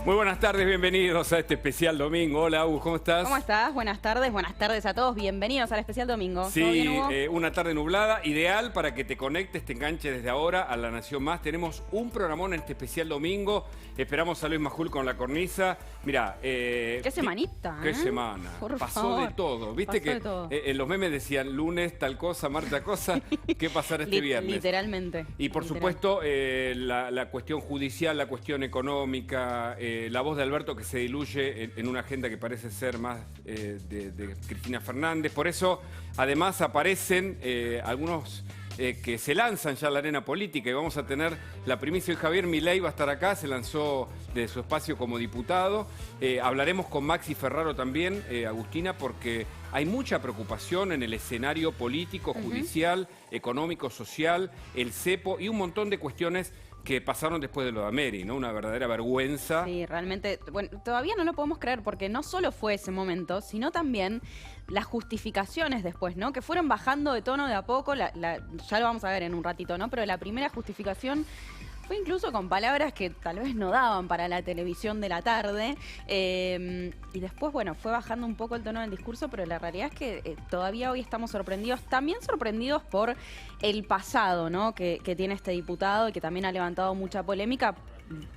Muy buenas tardes, bienvenidos a este especial domingo. Hola, Hugo, ¿cómo estás? ¿Cómo estás? Buenas tardes a todos. Bienvenidos al especial domingo. Sí, ¿Todo bien, Hugo? una tarde nublada, ideal para que te conectes, te enganches desde ahora a La Nación Más. Tenemos un programón en este especial domingo. Esperamos a Luis Majul con la cornisa. Mirá, qué semanita, Qué semana. Por Pasó favor. de todo. Viste Pasó que de todo. En los memes decían lunes tal cosa, martes tal cosa. ¿Qué pasará este viernes? Literalmente. Y por supuesto, la cuestión judicial, la cuestión económica, la voz de Alberto que se diluye en una agenda que parece ser más de Cristina Fernández. Por eso, además, aparecen algunos que se lanzan ya a la arena política y vamos a tener la primicia de Javier Milei, va a estar acá, se lanzó de su espacio como diputado. Hablaremos con Maxi Ferraro también, Agustina, porque hay mucha preocupación en el escenario político, judicial, económico, social, el cepo y un montón de cuestiones que pasaron después de lo de Ameri, ¿no? Una verdadera vergüenza. Sí, realmente, bueno, todavía no lo podemos creer porque no solo fue ese momento, sino también las justificaciones después, ¿no? Que fueron bajando de tono de a poco, ya lo vamos a ver en un ratito, ¿no? Pero la primera justificación fue incluso con palabras que tal vez no daban para la televisión de la tarde. Y después, bueno, fue bajando un poco el tono del discurso, pero la realidad es que todavía hoy estamos sorprendidos. También sorprendidos por el pasado, ¿no? que tiene este diputado y que también ha levantado mucha polémica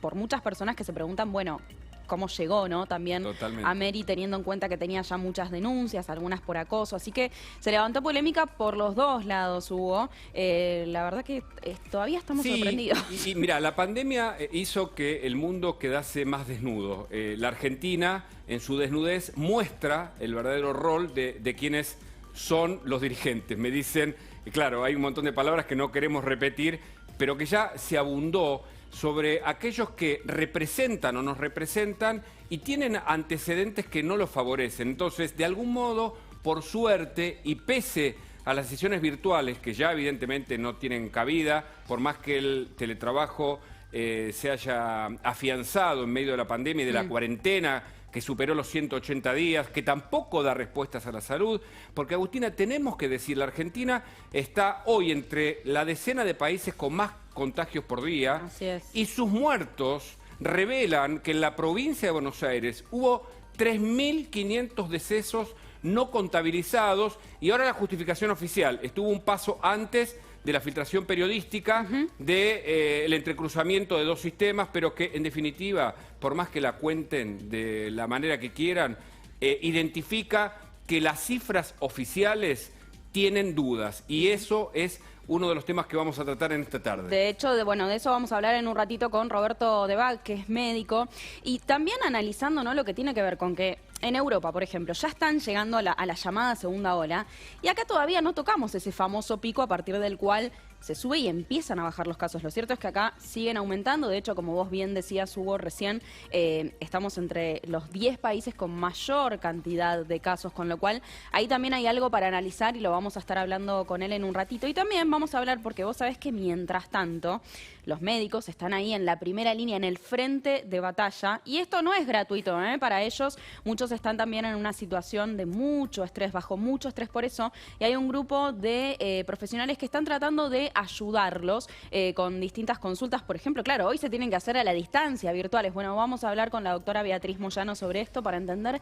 por muchas personas que se preguntan, bueno, cómo llegó, ¿no? También Totalmente. Ameri, teniendo en cuenta que tenía ya muchas denuncias, algunas por acoso. Así que se levantó polémica por los dos lados, Hugo. La verdad que todavía estamos sorprendidos. Y mira, la pandemia hizo que el mundo quedase más desnudo. La Argentina, en su desnudez, muestra el verdadero rol de quienes son los dirigentes. Me dicen, claro, hay un montón de palabras que no queremos repetir, pero que ya se abundó sobre aquellos que representan o nos representan y tienen antecedentes que no los favorecen. Entonces, de algún modo, por suerte, y pese a las sesiones virtuales, que ya evidentemente no tienen cabida, por más que el teletrabajo se haya afianzado en medio de la pandemia y de la cuarentena, que superó los 180 días, que tampoco da respuestas a la salud, porque, Agustina, tenemos que decir, la Argentina está hoy entre la decena de países con más contagios por día. Así es. Y sus muertos revelan que en la provincia de Buenos Aires hubo 3.500 decesos no contabilizados y ahora la justificación oficial estuvo un paso antes de la filtración periodística del entrecruzamiento de dos sistemas, pero que en definitiva, por más que la cuenten de la manera que quieran, identifica que las cifras oficiales tienen dudas y eso es uno de los temas que vamos a tratar en esta tarde. De hecho, de eso vamos a hablar en un ratito con Roberto Debag, que es médico, y también analizando, ¿no?, lo que tiene que ver con que en Europa, por ejemplo, ya están llegando a la llamada segunda ola, y acá todavía no tocamos ese famoso pico a partir del cual se sube y empiezan a bajar los casos. Lo cierto es que acá siguen aumentando. De hecho, como vos bien decías, Hugo, recién, estamos entre los 10 países con mayor cantidad de casos, con lo cual ahí también hay algo para analizar y lo vamos a estar hablando con él en un ratito. Y también vamos a hablar, porque vos sabés que mientras tanto, los médicos están ahí en la primera línea, en el frente de batalla, y esto no es gratuito, para ellos. Muchos están también en una situación de mucho estrés, bajo mucho estrés por eso, y hay un grupo de profesionales que están tratando de ayudarlos con distintas consultas. Por ejemplo, claro, hoy se tienen que hacer a la distancia, virtuales. Bueno, vamos a hablar con la doctora Beatriz Moyano sobre esto para entender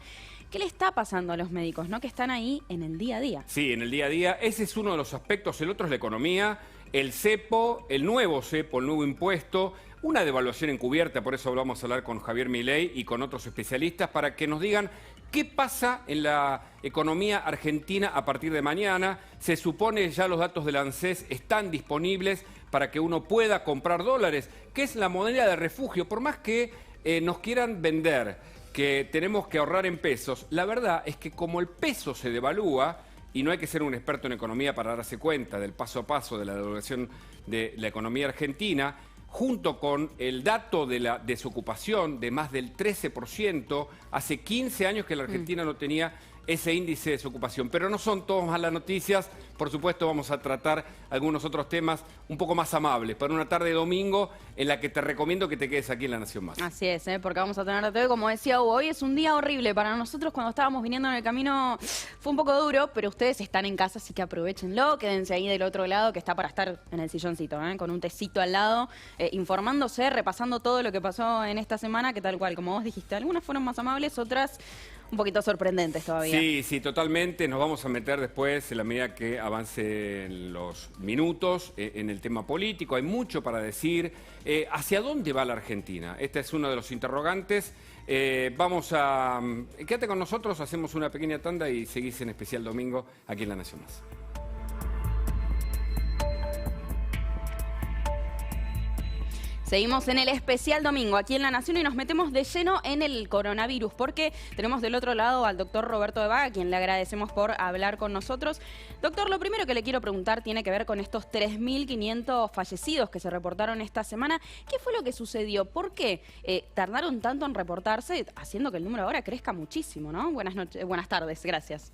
qué le está pasando a los médicos, ¿no?, que están ahí en el día a día. Sí, en el día a día. Ese es uno de los aspectos. El otro es la economía, el cepo, el nuevo cepo, el nuevo impuesto, una devaluación encubierta. Por eso vamos a hablar con Javier Milei y con otros especialistas para que nos digan qué pasa en la economía argentina a partir de mañana. Se supone ya los datos del ANSES están disponibles para que uno pueda comprar dólares, que es la moneda de refugio. Por más que nos quieran vender que tenemos que ahorrar en pesos, la verdad es que como el peso se devalúa, y no hay que ser un experto en economía para darse cuenta del paso a paso de la devaluación de la economía argentina, junto con el dato de la desocupación de más del 13%, hace 15 años que la Argentina no tenía ese índice de desocupación. Pero no son todas malas noticias, por supuesto, vamos a tratar algunos otros temas un poco más amables para una tarde de domingo en la que te recomiendo que te quedes aquí en La Nación Más. Así es, porque vamos a tener de todo. Como decía Hugo, hoy es un día horrible. Para nosotros cuando estábamos viniendo en el camino fue un poco duro, pero ustedes están en casa, así que aprovechenlo. Quédense ahí del otro lado, que está para estar en el silloncito, con un tecito al lado, informándose, repasando todo lo que pasó en esta semana, que tal cual, como vos dijiste, algunas fueron más amables, otras un poquito sorprendentes todavía. Sí, sí, totalmente. Nos vamos a meter después, en la medida que avancen los minutos, en el tema político. Hay mucho para decir. ¿Hacia dónde va la Argentina? Este es uno de los interrogantes. Quédate con nosotros, hacemos una pequeña tanda y seguís en Especial Domingo aquí en La Nación Más. Seguimos en el Especial Domingo aquí en La Nación y nos metemos de lleno en el coronavirus porque tenemos del otro lado al doctor Roberto de Vaga, a quien le agradecemos por hablar con nosotros. Doctor, lo primero que le quiero preguntar tiene que ver con estos 3.500 fallecidos que se reportaron esta semana. ¿Qué fue lo que sucedió? ¿Por qué tardaron tanto en reportarse, haciendo que el número ahora crezca muchísimo, ¿no? Buenas tardes, gracias.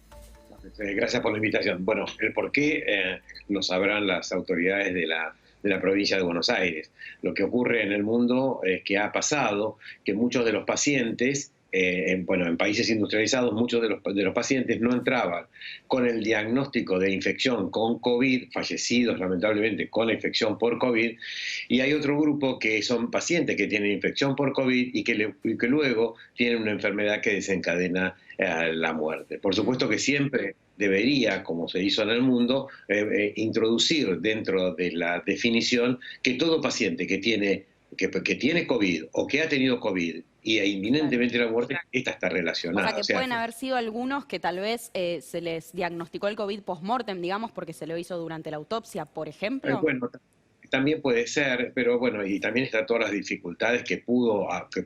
Gracias por la invitación. Bueno, el por qué lo sabrán las autoridades de la provincia de Buenos Aires. Lo que ocurre en el mundo es que ha pasado que muchos de los pacientes, en países industrializados, muchos de los pacientes no entraban con el diagnóstico de infección con COVID, fallecidos lamentablemente con la infección por COVID, y hay otro grupo que son pacientes que tienen infección por COVID y que luego tienen una enfermedad que desencadena la muerte. Por supuesto que siempre debería, como se hizo en el mundo, introducir dentro de la definición que todo paciente que tiene COVID o que ha tenido COVID y inminentemente la muerte, esta está relacionada. O sea, que pueden haber sido algunos que tal vez se les diagnosticó el COVID post-mortem, digamos, porque se lo hizo durante la autopsia, por ejemplo. Bueno, también puede ser, pero bueno, y también están todas las dificultades que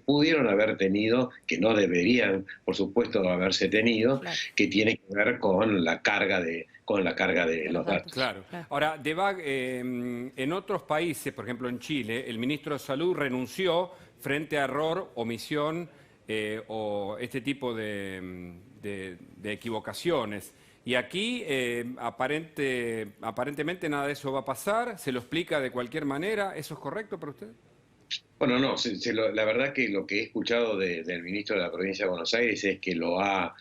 pudieron haber tenido, que no deberían, por supuesto, haberse tenido, claro, que tiene que ver con la carga de los datos. Claro. Ahora, de Vaga, en otros países, por ejemplo en Chile, el ministro de Salud renunció frente a error, omisión o este tipo de equivocaciones. Y aquí aparentemente nada de eso va a pasar, se lo explica de cualquier manera. ¿Eso es correcto para usted? Bueno, no, la verdad que lo que he escuchado del ministro de la provincia de Buenos Aires es que lo ha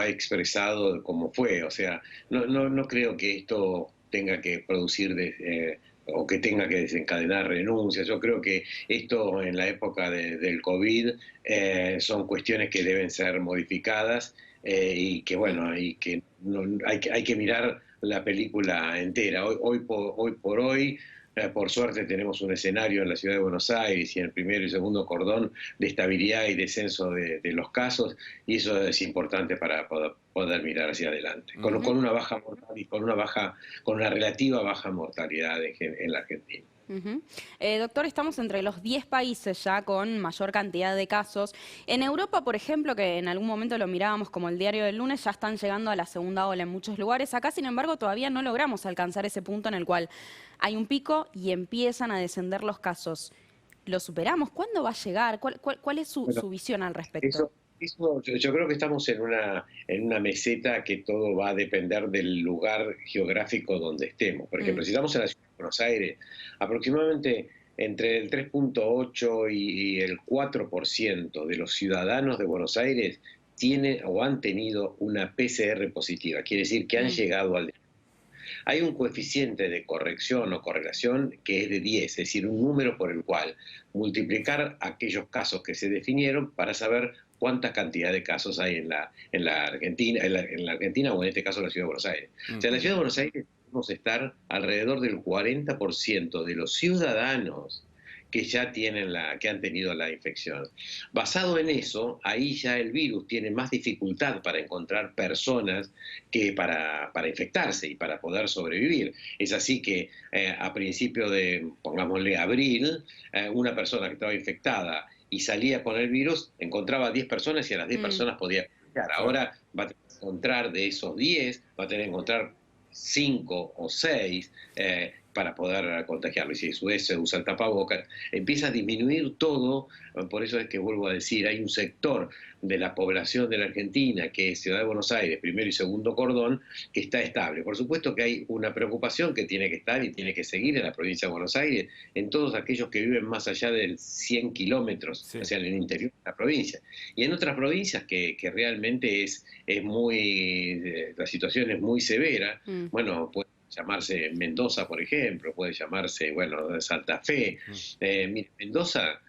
expresado como fue. O sea, no creo que esto tenga que producir o que tenga que desencadenar renuncias. Yo creo que esto en la época del COVID son cuestiones que deben ser modificadas. Y que bueno, hay que mirar la película entera. Hoy por hoy, por suerte tenemos un escenario en la ciudad de Buenos Aires y en el primero y segundo cordón de estabilidad y descenso de los casos, y eso es importante para poder mirar hacia adelante. Con una baja mortalidad con una relativa baja mortalidad en la Argentina. Doctor, estamos entre los 10 países ya con mayor cantidad de casos. En Europa, por ejemplo, que en algún momento lo mirábamos como el diario del lunes, ya están llegando a la segunda ola en muchos lugares. Acá, sin embargo, todavía no logramos alcanzar ese punto en el cual hay un pico y empiezan a descender los casos. ¿Lo superamos? ¿Cuándo va a llegar? ¿Cuál es su visión al respecto? Yo creo que estamos en una meseta que todo va a depender del lugar geográfico donde estemos. Por ejemplo, si estamos en la ciudad de Buenos Aires, aproximadamente entre el 3.8 y el 4% de los ciudadanos de Buenos Aires tienen o han tenido una PCR positiva, quiere decir que han llegado al destino. Hay un coeficiente de corrección o correlación que es de 10, es decir, un número por el cual multiplicar aquellos casos que se definieron para saber cuánta cantidad de casos hay en la Argentina o en este caso en la Ciudad de Buenos Aires. O sea, en la Ciudad de Buenos Aires debemos estar alrededor del 40% de los ciudadanos que ya que han tenido la infección. Basado en eso, ahí ya el virus tiene más dificultad para encontrar personas que para infectarse y para poder sobrevivir. Es así que a principio de, pongámosle, abril, una persona que estaba infectada y salía con el virus, encontraba a 10 personas y a las 10 personas podía infectar. Ahora va a tener que encontrar de esos 10, va a tener que encontrar 5 o 6 para poder contagiarlo. Y si a su vez se usa el tapabocas, empieza a disminuir todo. Por eso es que vuelvo a decir, hay un sector de la población de la Argentina, que es Ciudad de Buenos Aires, primero y segundo cordón, que está estable. Por supuesto que hay una preocupación que tiene que estar y tiene que seguir en la provincia de Buenos Aires, en todos aquellos que viven más allá de 100 kilómetros, Sí. o sea, en el interior de la provincia. Y en otras provincias que realmente es muy, la situación es muy severa, bueno, puede llamarse Mendoza, por ejemplo, puede llamarse, bueno, Santa Fe. Mire, Mendoza,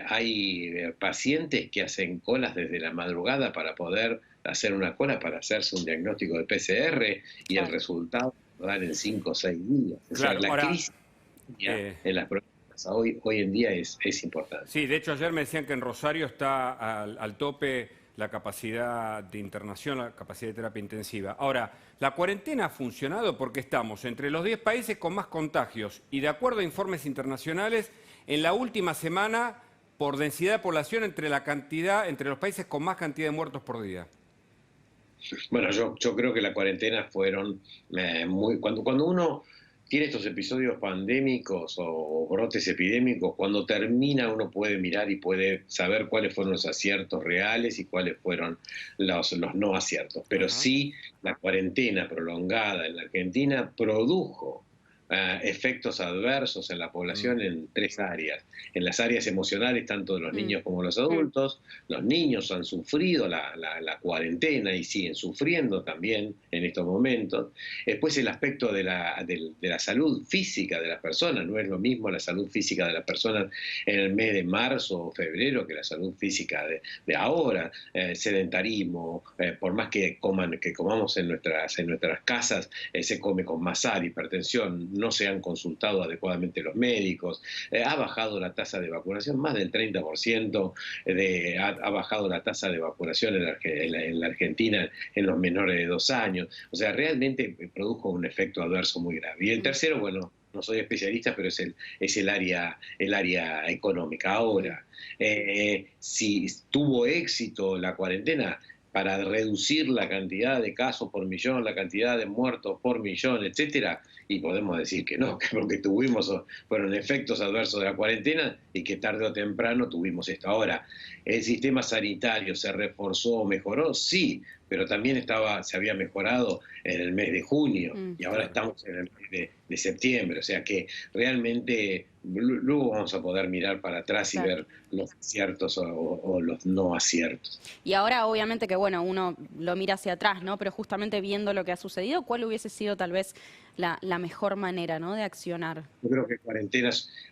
hay pacientes que hacen colas desde la madrugada para poder hacer una cola para hacerse un diagnóstico de PCR y el Claro. resultado lo dan en 5 o 6 días. O sea, Claro, la ahora, crisis eh, en las provincias hoy en día es importante. sí, de hecho ayer me decían que en Rosario está al tope la capacidad de internación, la capacidad de terapia intensiva. Ahora, la cuarentena ha funcionado porque estamos entre los 10 países con más contagios y, de acuerdo a informes internacionales, en la última semana, por densidad de población, entre los países con más cantidad de muertos por día. Bueno, yo creo que la cuarentena fueron muy... Cuando uno tiene estos episodios pandémicos o brotes epidémicos, cuando termina uno puede mirar y puede saber cuáles fueron los aciertos reales y cuáles fueron los no aciertos. Pero Ajá. sí, la cuarentena prolongada en la Argentina produjo efectos adversos en la población en 3 áreas. En las áreas emocionales, tanto de los niños como los adultos. Los niños han sufrido la cuarentena y siguen sufriendo también en estos momentos. Después el aspecto de la salud física de las personas. No es lo mismo la salud física de las personas en el mes de marzo o febrero que la salud física de ahora. Sedentarismo, por más que comamos en nuestras casas, se come con más sal, hipertensión, no se han consultado adecuadamente los médicos, ha bajado la tasa de vacunación, más del 30% ha bajado la tasa de vacunación en la Argentina en los menores de 2 años. O sea, realmente produjo un efecto adverso muy grave. Y el tercero, bueno, no soy especialista, pero es el área económica. Ahora, si tuvo éxito la cuarentena para reducir la cantidad de casos por millón, la cantidad de muertos por millón, etcétera, y podemos decir que no, que porque fueron efectos adversos de la cuarentena y que tarde o temprano tuvimos esto. Ahora, ¿el sistema sanitario se reforzó, mejoró? Sí, pero también se había mejorado en el mes de junio y ahora estamos en el mes de septiembre. O sea que realmente luego vamos a poder mirar para atrás y ver los aciertos o los no aciertos. Y ahora, obviamente que, bueno, uno lo mira hacia atrás, ¿no? Pero justamente viendo lo que ha sucedido, ¿cuál hubiese sido tal vez la mejor manera, ¿no?, de accionar? Yo creo que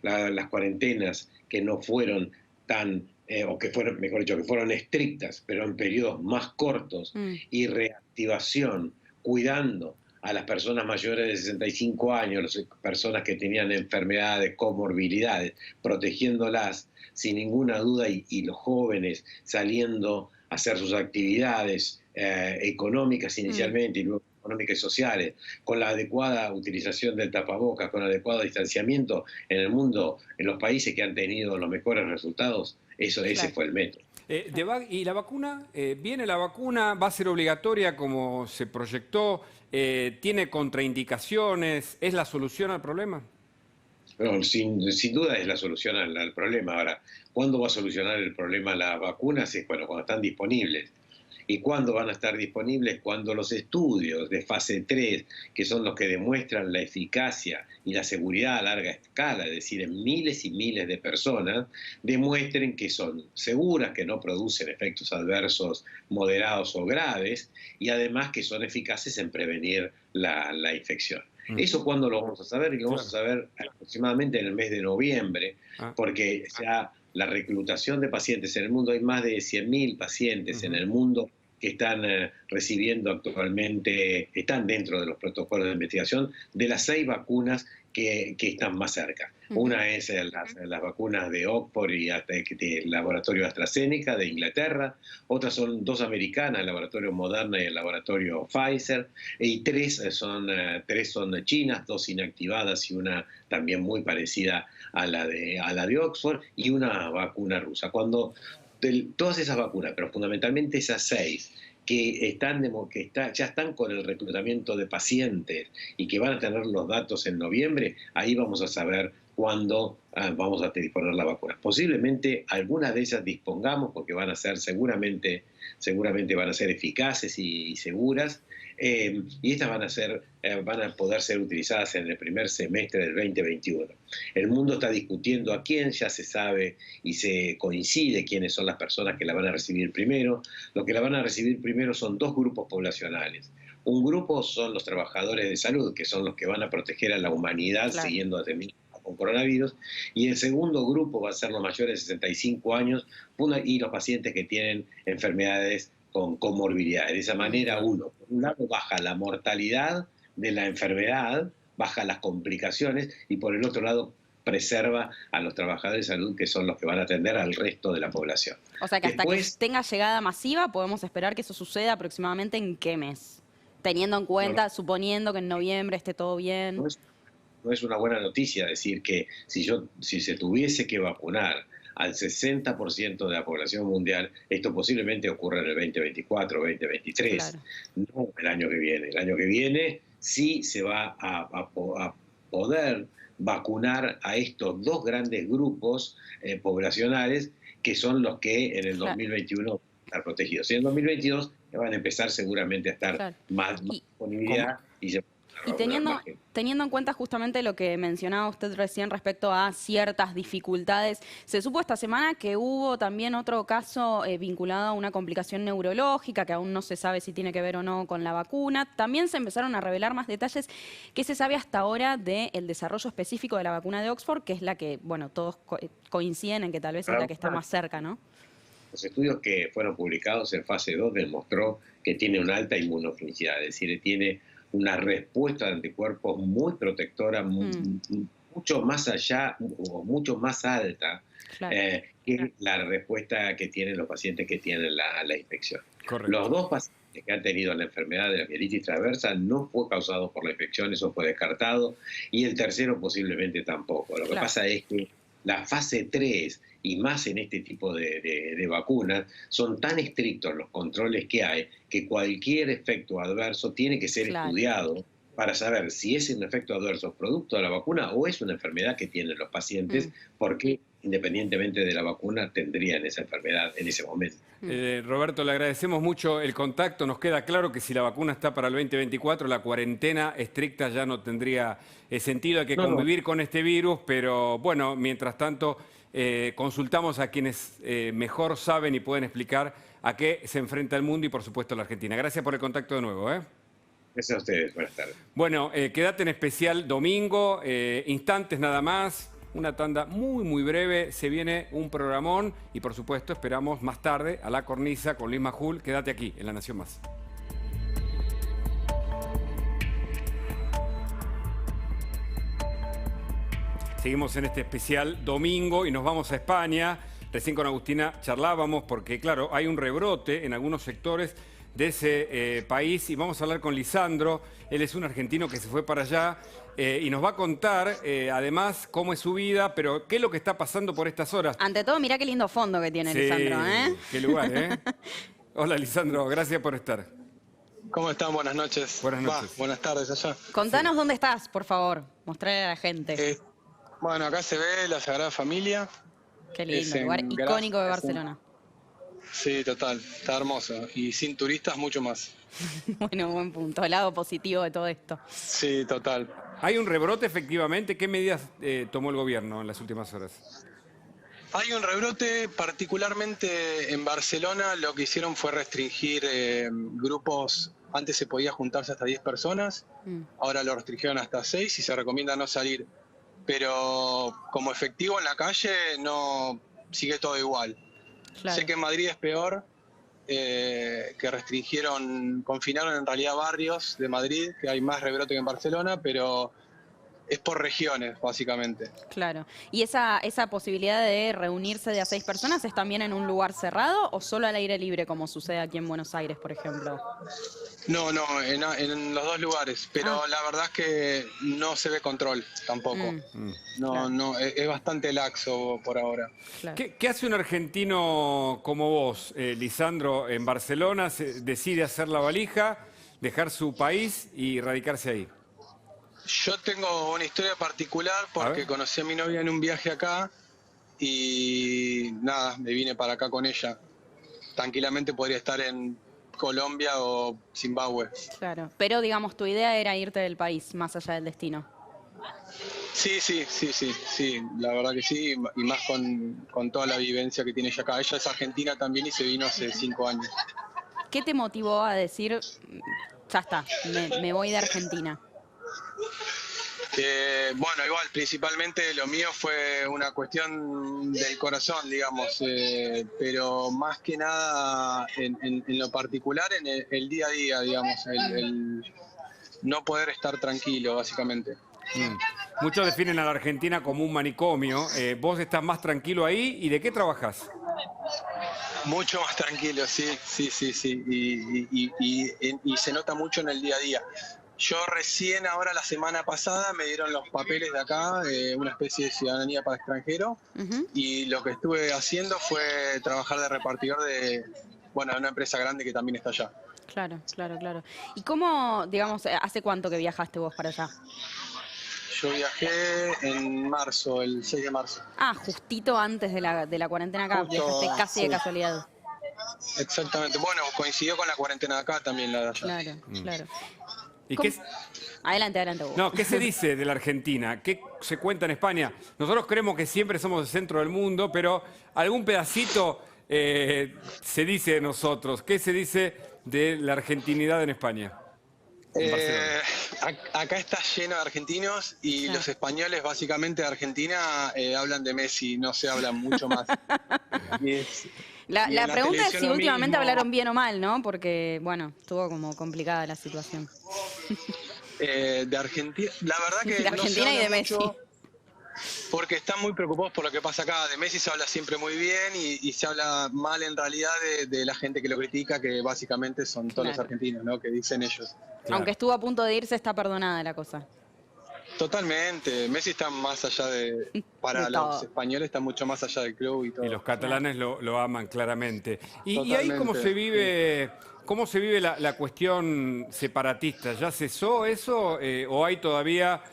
las cuarentenas que no fueron tan, o que fueron, mejor dicho, que fueron estrictas, pero en periodos más cortos, y reactivación, cuidando a las personas mayores de 65 años, las personas que tenían enfermedades, comorbilidades, protegiéndolas sin ninguna duda, y los jóvenes saliendo a hacer sus actividades económicas inicialmente y luego económicas y sociales, con la adecuada utilización del tapabocas, con el adecuado distanciamiento en el mundo, en los países que han tenido los mejores resultados, ese fue el método. ¿Y la vacuna? ¿Viene la vacuna? ¿Va a ser obligatoria como se proyectó? ¿Tiene contraindicaciones? ¿Es la solución al problema? Bueno, sin duda es la solución al problema. Ahora, ¿cuándo va a solucionar el problema las vacunas? Es cuando están disponibles. ¿Y cuándo van a estar disponibles? Cuando los estudios de fase 3, que son los que demuestran la eficacia y la seguridad a larga escala, es decir, en miles y miles de personas, demuestren que son seguras, que no producen efectos adversos moderados o graves, y además que son eficaces en prevenir la infección. ¿Eso cuándo lo vamos a saber? Y lo vamos a saber aproximadamente en el mes de noviembre, porque ya la reclutación de pacientes en el mundo, hay más de 100.000 pacientes en el mundo que están recibiendo actualmente, están dentro de los protocolos de investigación de las 6 vacunas que están más cerca. Una es las vacunas de Oxford y del laboratorio AstraZeneca de Inglaterra, otras son 2 americanas, el laboratorio Moderna y el laboratorio Pfizer, y 3 son chinas, 2 inactivadas y una también muy parecida a la de Oxford, y una vacuna rusa. Cuando todas esas vacunas, pero fundamentalmente esas 6, ya están con el reclutamiento de pacientes y que van a tener los datos en noviembre, ahí vamos a saber cuándo vamos a disponer la vacuna. Posiblemente algunas de ellas dispongamos porque van a ser seguramente van a ser eficaces y seguras, y estas van a poder ser utilizadas en el primer semestre del 2021. El mundo está discutiendo a quién, ya se sabe y se coincide quiénes son las personas que la van a recibir primero. Lo que la van a recibir primero son dos grupos poblacionales. Un grupo son los trabajadores de salud, que son los que van a proteger a la humanidad, claro, siguiendo a con coronavirus, y el segundo grupo va a ser los mayores de 65 años y los pacientes que tienen enfermedades con comorbilidades. De esa manera, por un lado, baja la mortalidad de la enfermedad, baja las complicaciones, y por el otro lado, preserva a los trabajadores de salud, que son los que van a atender al resto de la población. O sea que hasta que tenga llegada masiva, podemos esperar que eso suceda aproximadamente ¿en qué mes? Teniendo en cuenta, suponiendo que en noviembre esté todo bien. No es una buena noticia decir que si se tuviese que vacunar al 60% de la población mundial, esto posiblemente ocurra en el 2024, 2023, claro, no el año que viene. El año que viene sí se va a poder vacunar a estos dos grandes grupos poblacionales, que son los que en el 2021 van a estar protegidos. Y en el 2022 van a empezar seguramente a estar más disponibilidad y teniendo en cuenta justamente lo que mencionaba usted recién respecto a ciertas dificultades, se supo esta semana que hubo también otro caso vinculado a una complicación neurológica que aún no se sabe si tiene que ver o no con la vacuna. También se empezaron a revelar más detalles. ¿Qué se sabe hasta ahora del desarrollo específico de la vacuna de Oxford, que es la que, bueno, todos coinciden en que tal vez es la que está más cerca, ¿no? Los estudios que fueron publicados en fase 2 demostró que tiene una alta inmunogenicidad, es decir, tiene una respuesta de anticuerpos muy protectora, mucho más allá o mucho más alta, claro, que la respuesta que tienen los pacientes que tienen la infección. Correcto. Los dos pacientes que han tenido la enfermedad de la mielitis transversa no fue causado por la infección, eso fue descartado, y el tercero posiblemente tampoco. Lo que pasa es que la fase 3, y más en este tipo de vacunas, son tan estrictos los controles que hay, que cualquier efecto adverso tiene que ser estudiado para saber si es un efecto adverso producto de la vacuna o es una enfermedad que tienen los pacientes, porque independientemente de la vacuna tendrían esa enfermedad en ese momento. Roberto, le agradecemos mucho el contacto. Nos queda claro que si la vacuna está para el 2024, la cuarentena estricta ya no tendría sentido. Hay que convivir con este virus, pero bueno, mientras tanto consultamos a quienes mejor saben y pueden explicar a qué se enfrenta el mundo y por supuesto la Argentina. Gracias por el contacto de nuevo. Gracias a ustedes, buenas tardes. Bueno, quédate en especial domingo, instantes nada más. Una tanda muy, muy breve, se viene un programón y por supuesto esperamos más tarde a La Cornisa con Luis Majul. Quédate aquí en La Nación Más. Seguimos en este especial domingo y nos vamos a España. Recién con Agustina charlábamos porque, claro, hay un rebrote en algunos sectores de ese país y vamos a hablar con Lisandro. Él es un argentino que se fue para allá y nos va a contar, además, cómo es su vida, pero qué es lo que está pasando por estas horas. Ante todo, mirá qué lindo fondo que tiene Lisandro, ¿eh? Qué lugar, Hola, Lisandro, gracias por estar. ¿Cómo están? Buenas noches. Buenas noches. Buenas tardes allá. Contanos dónde estás, por favor. Mostrarle a la gente. Bueno, acá se ve la Sagrada Familia. Qué lindo, lugar icónico de Barcelona. Sí, total, está hermoso. Y sin turistas, mucho más. Bueno, buen punto, el lado positivo de todo esto. Sí, total. ¿Hay un rebrote efectivamente? ¿Qué medidas tomó el gobierno en las últimas horas? Hay un rebrote, particularmente en Barcelona. Lo que hicieron fue restringir grupos. Antes se podía juntarse hasta 10 personas, ahora lo restringieron hasta 6 y se recomienda no salir. Pero como efectivo en la calle no sigue todo igual. Claro. Sé que en Madrid es peor, que confinaron en realidad barrios de Madrid, que hay más rebrote que en Barcelona, pero es por regiones, básicamente. Claro. ¿Y esa posibilidad de reunirse de a 6 personas es también en un lugar cerrado o solo al aire libre, como sucede aquí en Buenos Aires, por ejemplo? No, en los dos lugares, pero la verdad es que no se ve control tampoco. No, Claro. no, es bastante laxo por ahora. Claro. ¿Qué hace un argentino como vos, Lisandro, en Barcelona? Decide hacer la valija, dejar su país y radicarse ahí. Yo tengo una historia particular porque conocí a mi novia en un viaje acá y nada, me vine para acá con ella. Tranquilamente podría estar en Colombia o Zimbabue. Claro. Pero, digamos, tu idea era irte del país, más allá del destino. Sí, la verdad que sí, y más con toda la vivencia que tiene ella acá. Ella es argentina también y se vino hace 5 años. ¿Qué te motivó a decir, ya está, me voy de Argentina? Bueno, igual, principalmente lo mío fue una cuestión del corazón, digamos, pero más que nada en lo particular, en el día a día, digamos, el no poder estar tranquilo, básicamente. Muchos definen a la Argentina como un manicomio. ¿Vos estás más tranquilo ahí? ¿Y de qué trabajás? Mucho más tranquilo, sí. Y se nota mucho en el día a día. Yo recién ahora la semana pasada me dieron los papeles de acá, una especie de ciudadanía para extranjero, y lo que estuve haciendo fue trabajar de repartidor de una empresa grande que también está allá. Claro. ¿Y cómo, digamos, hace cuánto que viajaste vos para allá? Yo viajé en marzo, el 6 de marzo. Ah, justito antes de la cuarentena acá, viajaste casi de casualidad. Exactamente, bueno, coincidió con la cuarentena de acá también, la de allá. Claro. ¿Y Adelante vos. No, ¿qué se dice de la Argentina? ¿Qué se cuenta en España? Nosotros creemos que siempre somos el centro del mundo, pero algún pedacito se dice de nosotros. ¿Qué se dice de la argentinidad en España? Acá está lleno de argentinos y los españoles básicamente de Argentina hablan de Messi, no se hablan mucho más. La pregunta es si últimamente mismo. hablaron bien o mal, ¿no? Porque, bueno, estuvo como complicada la situación. De Argentina, la verdad que De no se Argentina y habla de Messi. mucho porque están muy preocupados por lo que pasa acá. De Messi se habla siempre muy bien y se habla mal en realidad de la gente que lo critica, que básicamente son todos los argentinos, ¿no? Que dicen ellos. Claro. Aunque estuvo a punto de irse, está perdonada la cosa. Totalmente, Messi está más allá para De los todo. españoles está mucho más allá del club y todo. Y los catalanes lo aman claramente. Y ahí Totalmente. cómo se vive la cuestión separatista. ¿Ya cesó eso o hay todavía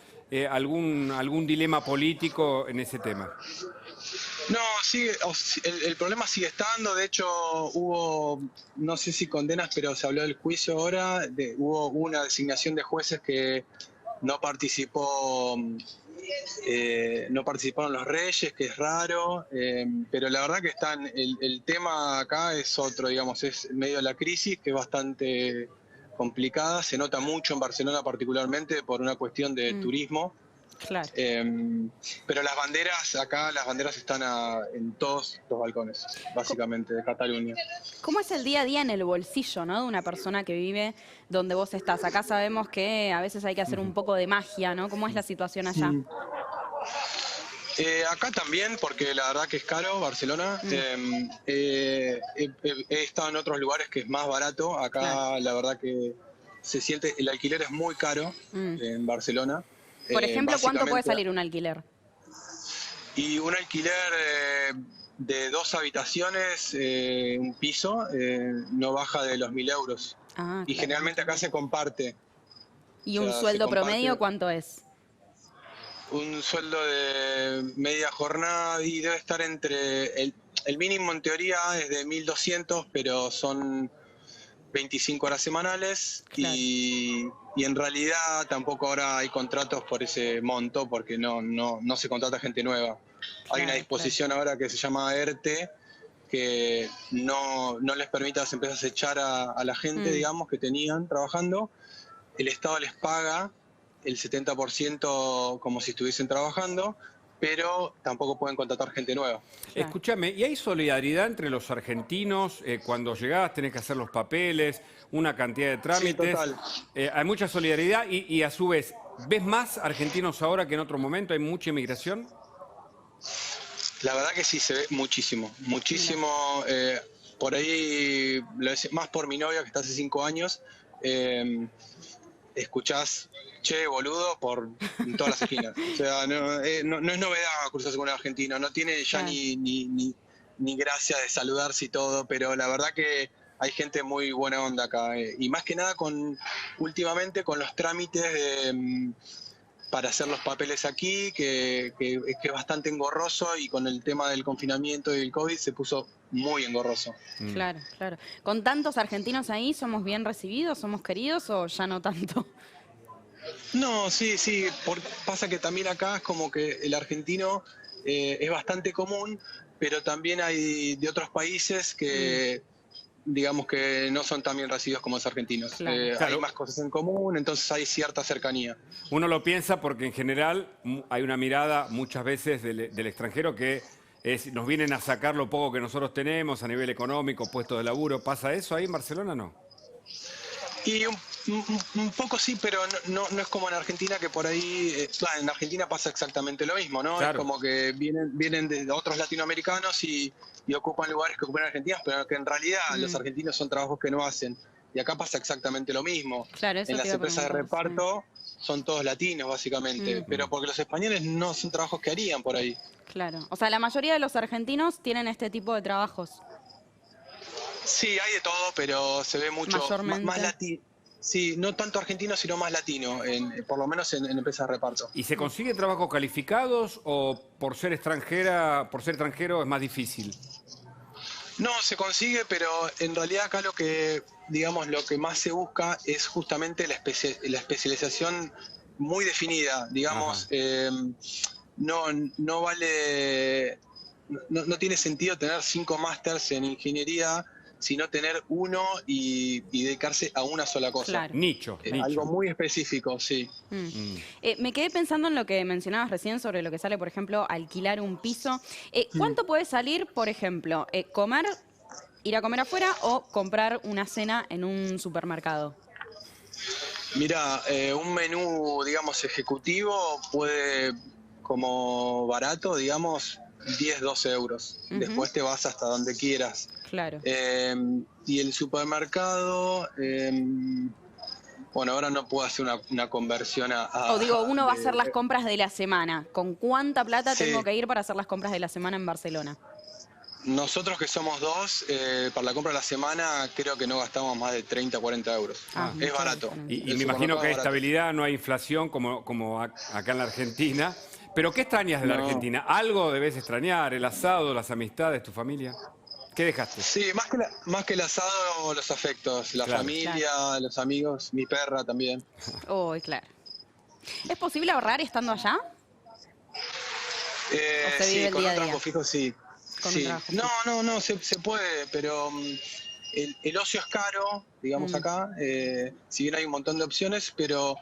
algún dilema político en ese tema? No, sigue, el problema sigue estando. De hecho, hubo, no sé si condenas, pero se habló del juicio ahora. Hubo una designación de jueces que no participaron los reyes, que es raro, pero la verdad que el tema acá es otro, digamos, es medio de la crisis, que es bastante complicada, se nota mucho en Barcelona particularmente por una cuestión de turismo. Claro. Pero las banderas están en todos los balcones, básicamente, de Cataluña. ¿Cómo es el día a día en el bolsillo, ¿no? De una persona que vive donde vos estás? Acá sabemos que a veces hay que hacer un poco de magia, ¿no? ¿Cómo es la situación allá? Acá también, porque la verdad que es caro, Barcelona. He estado en otros lugares que es más barato. Acá la verdad que se siente, el alquiler es muy caro en Barcelona. Por ejemplo, ¿cuánto puede básicamente, salir un alquiler? Y un alquiler de 2 habitaciones, un piso, no baja de los 1.000 euros. Ah, Y claro. generalmente acá se comparte. ¿Y o un sea, sueldo se comparte. promedio cuánto es? Un sueldo de media jornada y debe estar entre... El mínimo en teoría es de 1.200, pero son 25 horas semanales. Claro. Y en realidad tampoco ahora hay contratos por ese monto porque no se contrata gente nueva. Hay una disposición ahora que se llama ERTE que no les permite a las empresas echar a la gente, digamos, que tenían trabajando. El Estado les paga el 70% como si estuviesen trabajando, pero tampoco pueden contratar gente nueva. Claro. Escúchame, ¿y hay solidaridad entre los argentinos? Cuando llegás tenés que hacer los papeles, una cantidad de trámites. Sí, total. Hay mucha solidaridad y a su vez, ¿Ves más argentinos ahora que en otro momento? ¿Hay mucha inmigración? La verdad que sí, se ve muchísimo, muchísimo. Por ahí, más por mi novia que está hace 5 años, escuchás, che, boludo, en todas las esquinas. O sea, no es novedad cruzarse con un argentino, no tiene ya ni gracia de saludarse y todo, pero la verdad que hay gente muy buena onda acá. Y más que nada últimamente con los trámites para hacer los papeles aquí, que es bastante engorroso, y con el tema del confinamiento y el COVID se puso muy engorroso. Claro, claro. Con tantos argentinos ahí, ¿somos bien recibidos, somos queridos o ya no tanto? No, sí, pasa que también acá es como que el argentino es bastante común, pero también hay de otros países que digamos que no son tan bien recibidos como los argentinos. Claro. Hay más cosas en común, entonces hay cierta cercanía. Uno lo piensa porque en general hay una mirada muchas veces del extranjero que nos vienen a sacar lo poco que nosotros tenemos a nivel económico, puestos de laburo. ¿Pasa eso ahí en Barcelona o no? Y un poco sí, pero no es como en Argentina, que por ahí, en Argentina pasa exactamente lo mismo, ¿no? Claro. Es como que vienen de otros latinoamericanos y ocupan lugares que ocupan argentinos, pero que en realidad los argentinos son trabajos que no hacen. Y acá pasa exactamente lo mismo. Claro, eso en las te iba a empresas de preguntar, reparto son todos latinos, básicamente, pero porque los españoles no son trabajos que harían por ahí. Claro. O sea, la mayoría de los argentinos tienen este tipo de trabajos. Sí, hay de todo, pero se ve mucho más latino. Sí, no tanto argentino, sino más latino, por lo menos en empresas de reparto. ¿Y se consigue trabajos calificados o por ser extranjero es más difícil? No, se consigue, pero en realidad acá lo que más se busca es justamente la especialización muy definida. Digamos, no vale, no tiene sentido tener 5 másters en ingeniería, sino tener uno y dedicarse a una sola cosa. Claro. Nicho. Algo muy específico, sí. Me quedé pensando en lo que mencionabas recién sobre lo que sale, por ejemplo, alquilar un piso. ¿Cuánto puede salir, por ejemplo, ir a comer afuera o comprar una cena en un supermercado? Mira, un menú, digamos, ejecutivo puede, como barato, digamos, 10, 12 euros. Después te vas hasta donde quieras. Claro. Y el supermercado, bueno, ahora no puedo hacer una conversión uno va a hacer las compras de la semana. ¿Con cuánta plata tengo que ir para hacer las compras de la semana en Barcelona? Nosotros que somos 2, para la compra de la semana creo que no gastamos más de 30, 40 euros. Es barato. Y me imagino que hay estabilidad, no hay inflación como acá en la Argentina. ¿Pero qué extrañas de la Argentina? ¿Algo debes extrañar? ¿El asado, las amistades, tu familia? ¿Qué dejaste? Sí, más que el asado, los afectos, la familia, los amigos, mi perra también. Claro. ¿Es posible ahorrar estando allá? Sí, con un trabajo fijo sí. No, se puede, pero el ocio es caro, digamos acá, si bien hay un montón de opciones, pero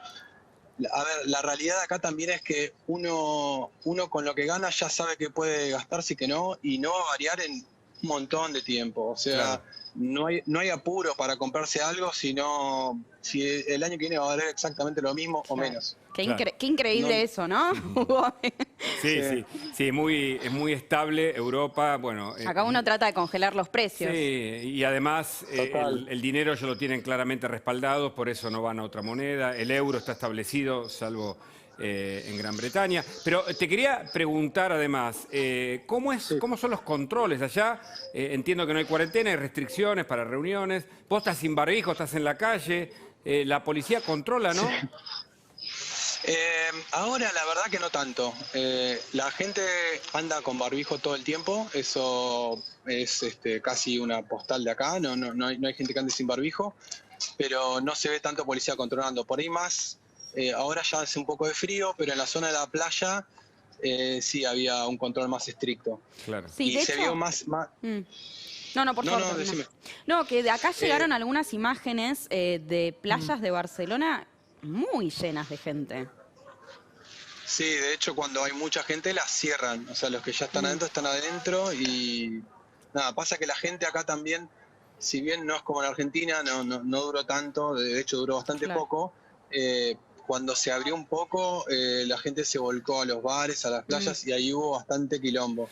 a ver, la realidad acá también es que uno con lo que gana ya sabe que puede gastarse y que no, y no va a variar en un montón de tiempo. O sea, no hay apuro para comprarse algo, sino si el año que viene va a valer exactamente lo mismo o menos. Qué increíble eso, ¿no? Sí, es muy estable Europa. Bueno, acá uno trata de congelar los precios. Sí, y además el dinero ya lo tienen claramente respaldado, por eso no van a otra moneda. El euro está establecido, salvo en Gran Bretaña. Pero te quería preguntar además, ¿cómo son los controles allá? Entiendo que no hay cuarentena, hay restricciones para reuniones. Vos estás sin barbijo, estás en la calle. La policía controla, ¿no? Ahora la verdad que no tanto. La gente anda con barbijo todo el tiempo, eso es casi una postal de acá, no hay gente que ande sin barbijo, pero no se ve tanto policía controlando. Por ahí más, ahora ya hace un poco de frío, pero en la zona de la playa sí había un control más estricto. Claro. Sí, y se vio más... No, por favor. decime. No, que de acá llegaron algunas imágenes de playas de Barcelona muy llenas de gente. Sí, de hecho cuando hay mucha gente las cierran, o sea, los que ya están adentro y nada, pasa que la gente acá también, si bien no es como en Argentina, no duró tanto, de hecho duró bastante poco, cuando se abrió un poco, la gente se volcó a los bares, a las playas, y ahí hubo bastante quilombo.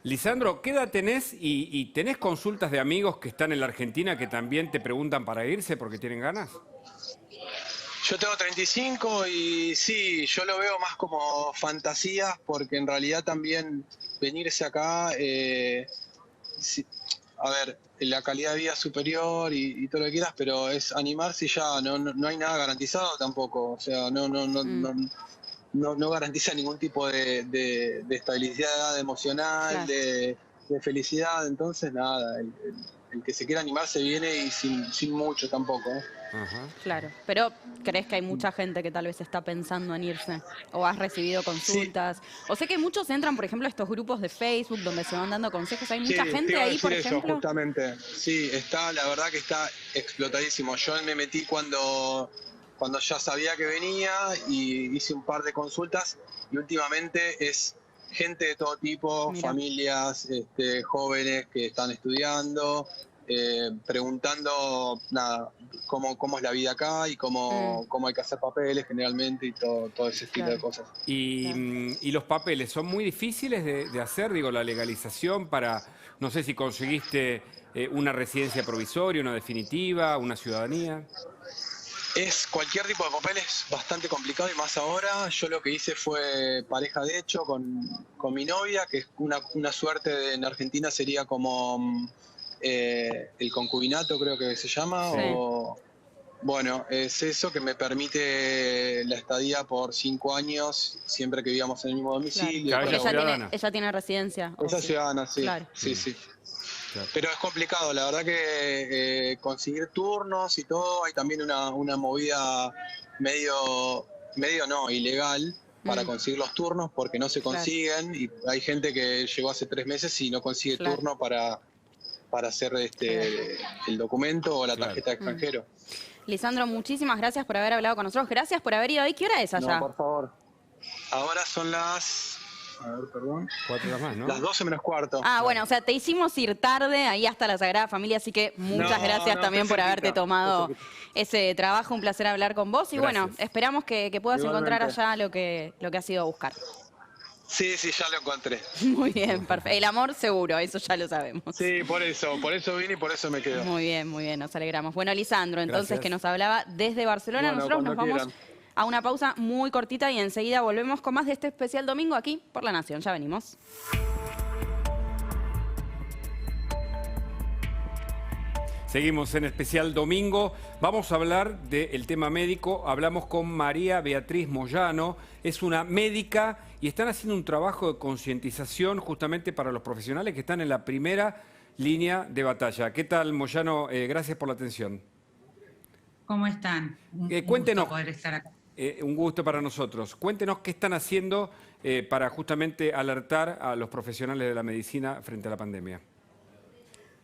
Lisandro, ¿qué edad tenés y tenés consultas de amigos que están en la Argentina que también te preguntan para irse porque tienen ganas? Yo tengo 35 y sí, yo lo veo más como fantasías, porque en realidad también venirse acá, a ver, la calidad de vida es superior y todo lo que quieras, pero es animarse y ya, no hay nada garantizado tampoco, o sea, no garantiza ningún tipo de estabilidad emocional, Claro. de felicidad, entonces nada, el que se quiera animar se viene y sin mucho tampoco, ¿eh? Ajá. Claro, pero ¿crees que hay mucha gente que tal vez está pensando en irse? ¿O has recibido Sí, consultas? O sé que muchos entran, por ejemplo, a estos grupos de Facebook donde se van dando consejos. ¿Hay sí, mucha te gente iba a ahí, decir por eso ejemplo? justamente. Sí, la verdad que está explotadísimo. Yo me metí cuando ya sabía que venía y hice un par de consultas y últimamente es gente de todo tipo, Mira. familias, jóvenes que están estudiando, preguntando nada, cómo es la vida acá y cómo hay que hacer papeles generalmente y todo ese estilo de Claro, cosas. claro. Y los papeles son muy difíciles de hacer, digo, la legalización para, no sé si conseguiste una residencia provisoria, una definitiva, una ciudadanía. Es cualquier tipo de papel es bastante complicado y más ahora. Yo lo que hice fue pareja de hecho con mi novia, que es una suerte en Argentina sería como el concubinato, creo que se llama, Sí. o bueno, es eso que me permite la estadía por 5 años, siempre que vivamos en el mismo Claro. domicilio. Claro, Porque ella es ciudadana. ella tiene residencia. ¿o Esa sí? ciudadana, sí, Claro. sí. Claro. Pero es complicado, la verdad que conseguir turnos y todo, hay también una movida medio no, ilegal para conseguir los turnos porque no se Claro. consiguen y hay gente que llegó hace 3 meses y no consigue Claro. turno para hacer Claro. el documento o la Claro. tarjeta de extranjero. Lisandro, muchísimas gracias por haber hablado con nosotros. Gracias por haber ido ahí. ¿Qué hora es allá? No, por favor. Ahora son las... A ver, perdón. 4 horas más, ¿no? Las 12 menos cuarto. Ah, bueno, o sea, te hicimos ir tarde ahí hasta la Sagrada Familia, así que muchas gracias No, también estoy por haberte cerquita, tomado estoy cerquita. ese trabajo. Un placer hablar con vos y bueno, Gracias. esperamos que puedas encontrar Igualmente. allá lo que has ido a buscar. Sí, ya lo encontré. Muy bien, perfecto. El amor seguro, eso ya lo sabemos. Sí, por eso vine y por eso me quedo. Muy bien, nos alegramos. Bueno, Lisandro, entonces Gracias. que nos hablaba desde Barcelona. Bueno, Nosotros nos cuando vamos quieran. a una pausa muy cortita y enseguida volvemos con más de este especial domingo aquí por La Nación. Ya venimos. Seguimos en especial domingo. Vamos a hablar del tema médico. Hablamos con María Beatriz Moyano. Es una médica y están haciendo un trabajo de concientización justamente para los profesionales que están en la primera línea de batalla. ¿Qué tal, Moyano? Gracias por la atención. ¿Cómo están? Un Cuéntenos. gusto poder estar acá. Un gusto para nosotros. Cuéntenos qué están haciendo para justamente alertar a los profesionales de la medicina frente a la pandemia.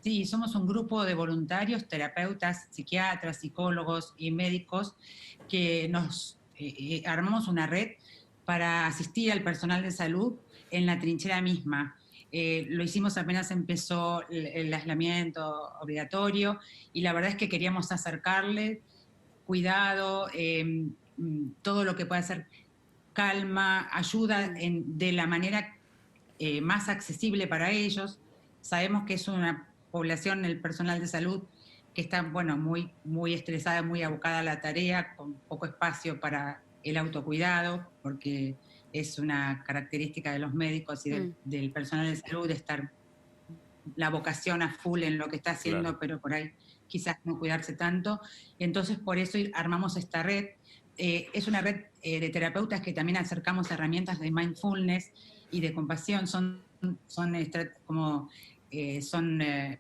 Sí, somos un grupo de voluntarios, terapeutas, psiquiatras, psicólogos y médicos que nos armamos una red para asistir al personal de salud en la trinchera misma. Lo hicimos apenas empezó el aislamiento obligatorio y la verdad es que queríamos acercarle cuidado, todo lo que pueda ser calma, ayuda de la manera más accesible para ellos. Sabemos que es una población, el personal de salud, que está muy estresada, muy abocada a la tarea, con poco espacio para el autocuidado, porque es una característica de los médicos y del personal de salud de estar la vocación a full en lo que está haciendo, claro, pero por ahí quizás no cuidarse tanto. Entonces, por eso armamos esta red. Es una red de terapeutas que también acercamos herramientas de mindfulness y de compasión. Son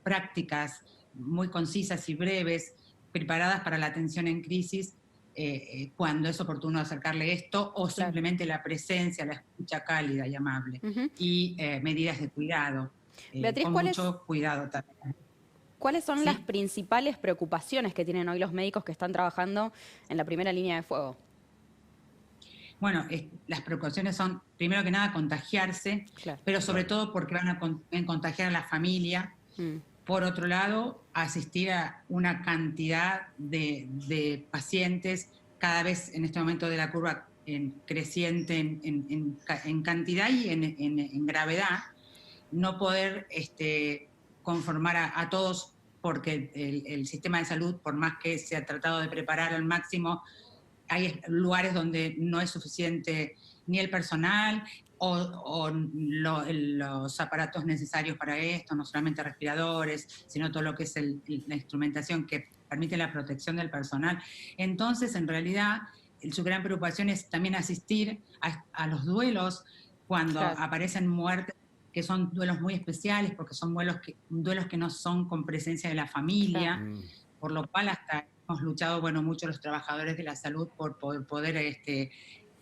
prácticas muy concisas y breves, preparadas para la atención en crisis, cuando es oportuno acercarle esto, o claro, simplemente la presencia, la escucha cálida y amable, y medidas de cuidado, Beatriz, con mucho cuidado también. ¿Cuáles son las principales preocupaciones que tienen hoy los médicos que están trabajando en la primera línea de fuego? Bueno, las preocupaciones son, primero que nada, contagiarse, claro, pero sobre todo porque van a contagiar a la familia. Por otro lado, asistir a una cantidad de pacientes cada vez en este momento de la curva creciente en cantidad y en gravedad, no poder conformar a todos, porque el sistema de salud, por más que se ha tratado de preparar al máximo, hay lugares donde no es suficiente ni el personal o los aparatos necesarios para esto, no solamente respiradores, sino todo lo que es la instrumentación que permite la protección del personal. Entonces, en realidad, su gran preocupación es también asistir a los duelos cuando aparecen muertes, que son duelos muy especiales, porque son duelos que no son con presencia de la familia, por lo cual hasta hemos luchado, mucho los trabajadores de la salud por poder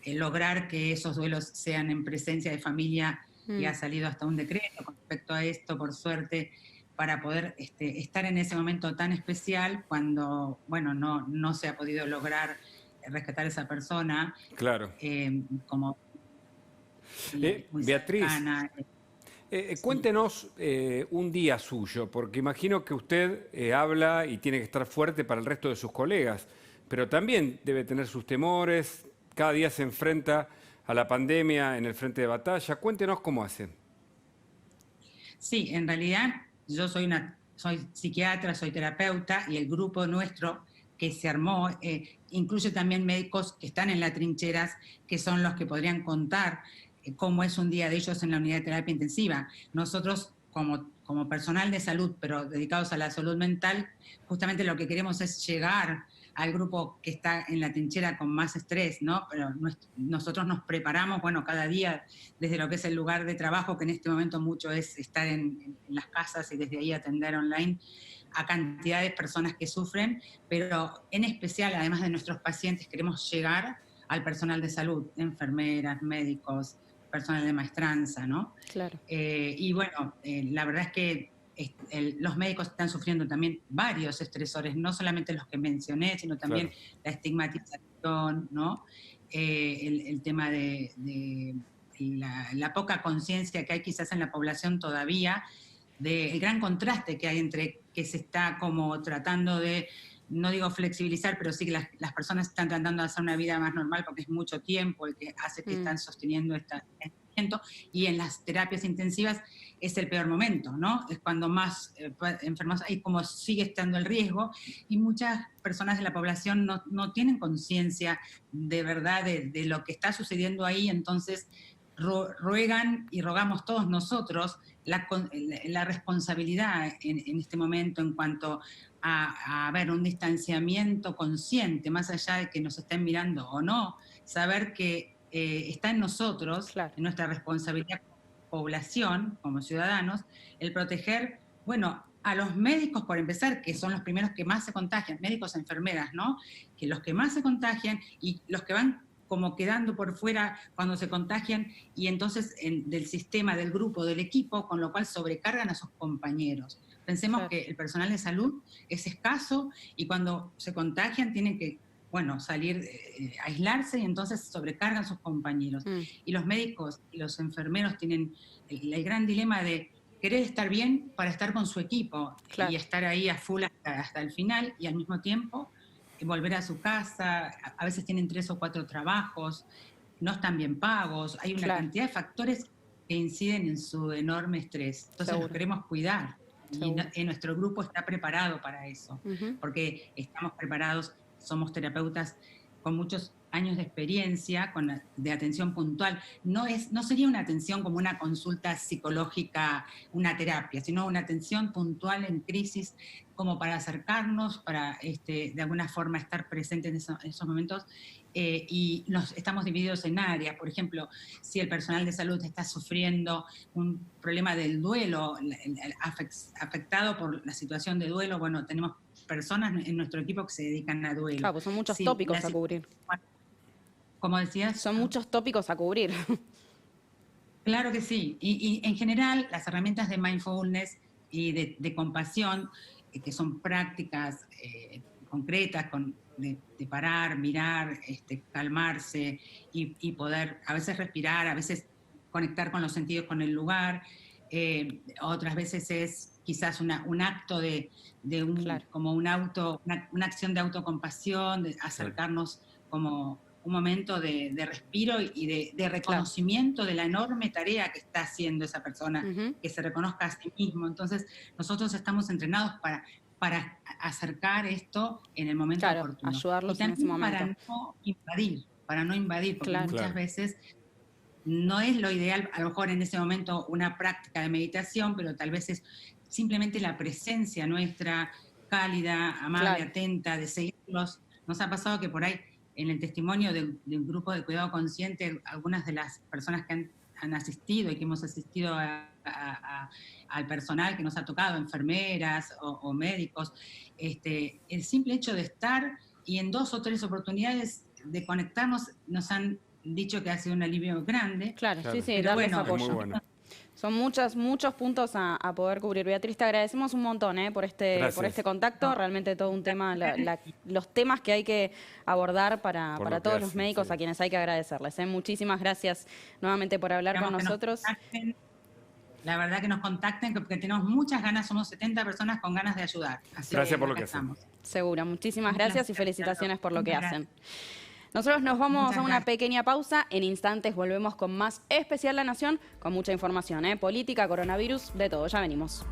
lograr que esos duelos sean en presencia de familia, y ha salido hasta un decreto con respecto a esto, por suerte, para poder estar en ese momento tan especial cuando, no se ha podido lograr rescatar a esa persona. Claro. Como Beatriz, cercana. cuéntenos un día suyo, porque imagino que usted habla y tiene que estar fuerte para el resto de sus colegas, pero también debe tener sus temores, cada día se enfrenta a la pandemia en el frente de batalla. Cuéntenos cómo hacen. Sí, en realidad yo soy psiquiatra, soy terapeuta, y el grupo nuestro que se armó incluye también médicos que están en las trincheras, que son los que podrían contar cómo es un día de ellos en la unidad de terapia intensiva. Nosotros, como personal de salud, pero dedicados a la salud mental, justamente lo que queremos es llegar al grupo que está en la trinchera con más estrés, ¿no? Pero nosotros nos preparamos, cada día, desde lo que es el lugar de trabajo, que en este momento mucho es estar en las casas y desde ahí atender online a cantidad de personas que sufren, pero en especial, además de nuestros pacientes, queremos llegar al personal de salud, enfermeras, médicos, personal de maestranza, ¿no? Claro. La verdad es que los médicos están sufriendo también varios estresores, no solamente los que mencioné, sino también la estigmatización, ¿no? El tema de la poca conciencia que hay quizás en la población todavía, del gran contraste que hay entre que se está como tratando de, no digo flexibilizar, pero sí que las personas están tratando de hacer una vida más normal porque es mucho tiempo el que hace que están sosteniendo este aislamiento, y en las terapias intensivas es el peor momento, ¿no? Es cuando más enfermos hay, como sigue estando el riesgo, y muchas personas de la población no tienen conciencia de verdad de lo que está sucediendo ahí. Entonces ruegan y rogamos todos nosotros la responsabilidad en este momento en cuanto a ver, un distanciamiento consciente, más allá de que nos estén mirando o no, saber que está en nosotros, en nuestra responsabilidad como población, como ciudadanos, el proteger, a los médicos, por empezar, que son los primeros que más se contagian, médicos, enfermeras, ¿no? Que los que más se contagian y los que van como quedando por fuera cuando se contagian, y entonces del sistema, del grupo, del equipo, con lo cual sobrecargan a sus compañeros. Pensemos que el personal de salud es escaso, y cuando se contagian tienen que, salir, aislarse, y entonces sobrecargan a sus compañeros. Y los médicos y los enfermeros tienen el gran dilema de querer estar bien para estar con su equipo y estar ahí a full hasta el final, y al mismo tiempo volver a su casa. A veces tienen 3 o 4 trabajos, no están bien pagos, hay una cantidad de factores que inciden en su enorme estrés. Entonces los queremos cuidar, y nuestro grupo está preparado para eso, porque estamos preparados, somos terapeutas con muchos años de experiencia, de atención puntual. No sería una atención como una consulta psicológica, una terapia, sino una atención puntual en crisis, como para acercarnos, para de alguna forma estar presentes en esos momentos. Y estamos divididos en áreas. Por ejemplo, si el personal de salud está sufriendo un problema del duelo, afectado por la situación de duelo, tenemos personas en nuestro equipo que se dedican a duelo. Claro, pues son muchos tópicos a cubrir. ¿Cómo decías? Son muchos tópicos a cubrir. Claro que sí. Y en general, las herramientas de mindfulness y de compasión, que son prácticas concretas, de parar, mirar, calmarse y poder a veces respirar, a veces conectar con los sentidos, con el lugar. Otras veces es quizás un acto como una acción de autocompasión, de acercarnos como un momento de respiro y de reconocimiento de la enorme tarea que está haciendo esa persona, que se reconozca a sí mismo. Entonces, nosotros estamos entrenados para acercar esto en el momento oportuno. Ayudarlos en ese momento. Para no invadir, porque muchas veces no es lo ideal, a lo mejor en ese momento, una práctica de meditación, pero tal vez es simplemente la presencia nuestra, cálida, amable, atenta, de seguirlos. Nos ha pasado que por ahí, en el testimonio de un grupo de cuidado consciente, algunas de las personas que han asistido y que hemos asistido al personal que nos ha tocado, enfermeras o médicos, el simple hecho de estar y en 2 o 3 oportunidades de conectarnos nos han dicho que ha sido un alivio grande. Claro. Sí, darles apoyo. Son muchos puntos a poder cubrir. Beatriz, te agradecemos un montón por este contacto. Realmente todo un tema, los temas que hay que abordar para todos los médicos, a quienes hay que agradecerles. Muchísimas gracias nuevamente por hablar con nosotros. La verdad que nos contacten, porque tenemos muchas ganas, somos 70 personas con ganas de ayudar. Así gracias por lo que hacen. Seguro, muchísimas gracias y felicitaciones por lo que hacen. Nosotros nos vamos a una pequeña pausa. En instantes volvemos con más Especial La Nación, con mucha información, política, coronavirus, de todo. Ya venimos.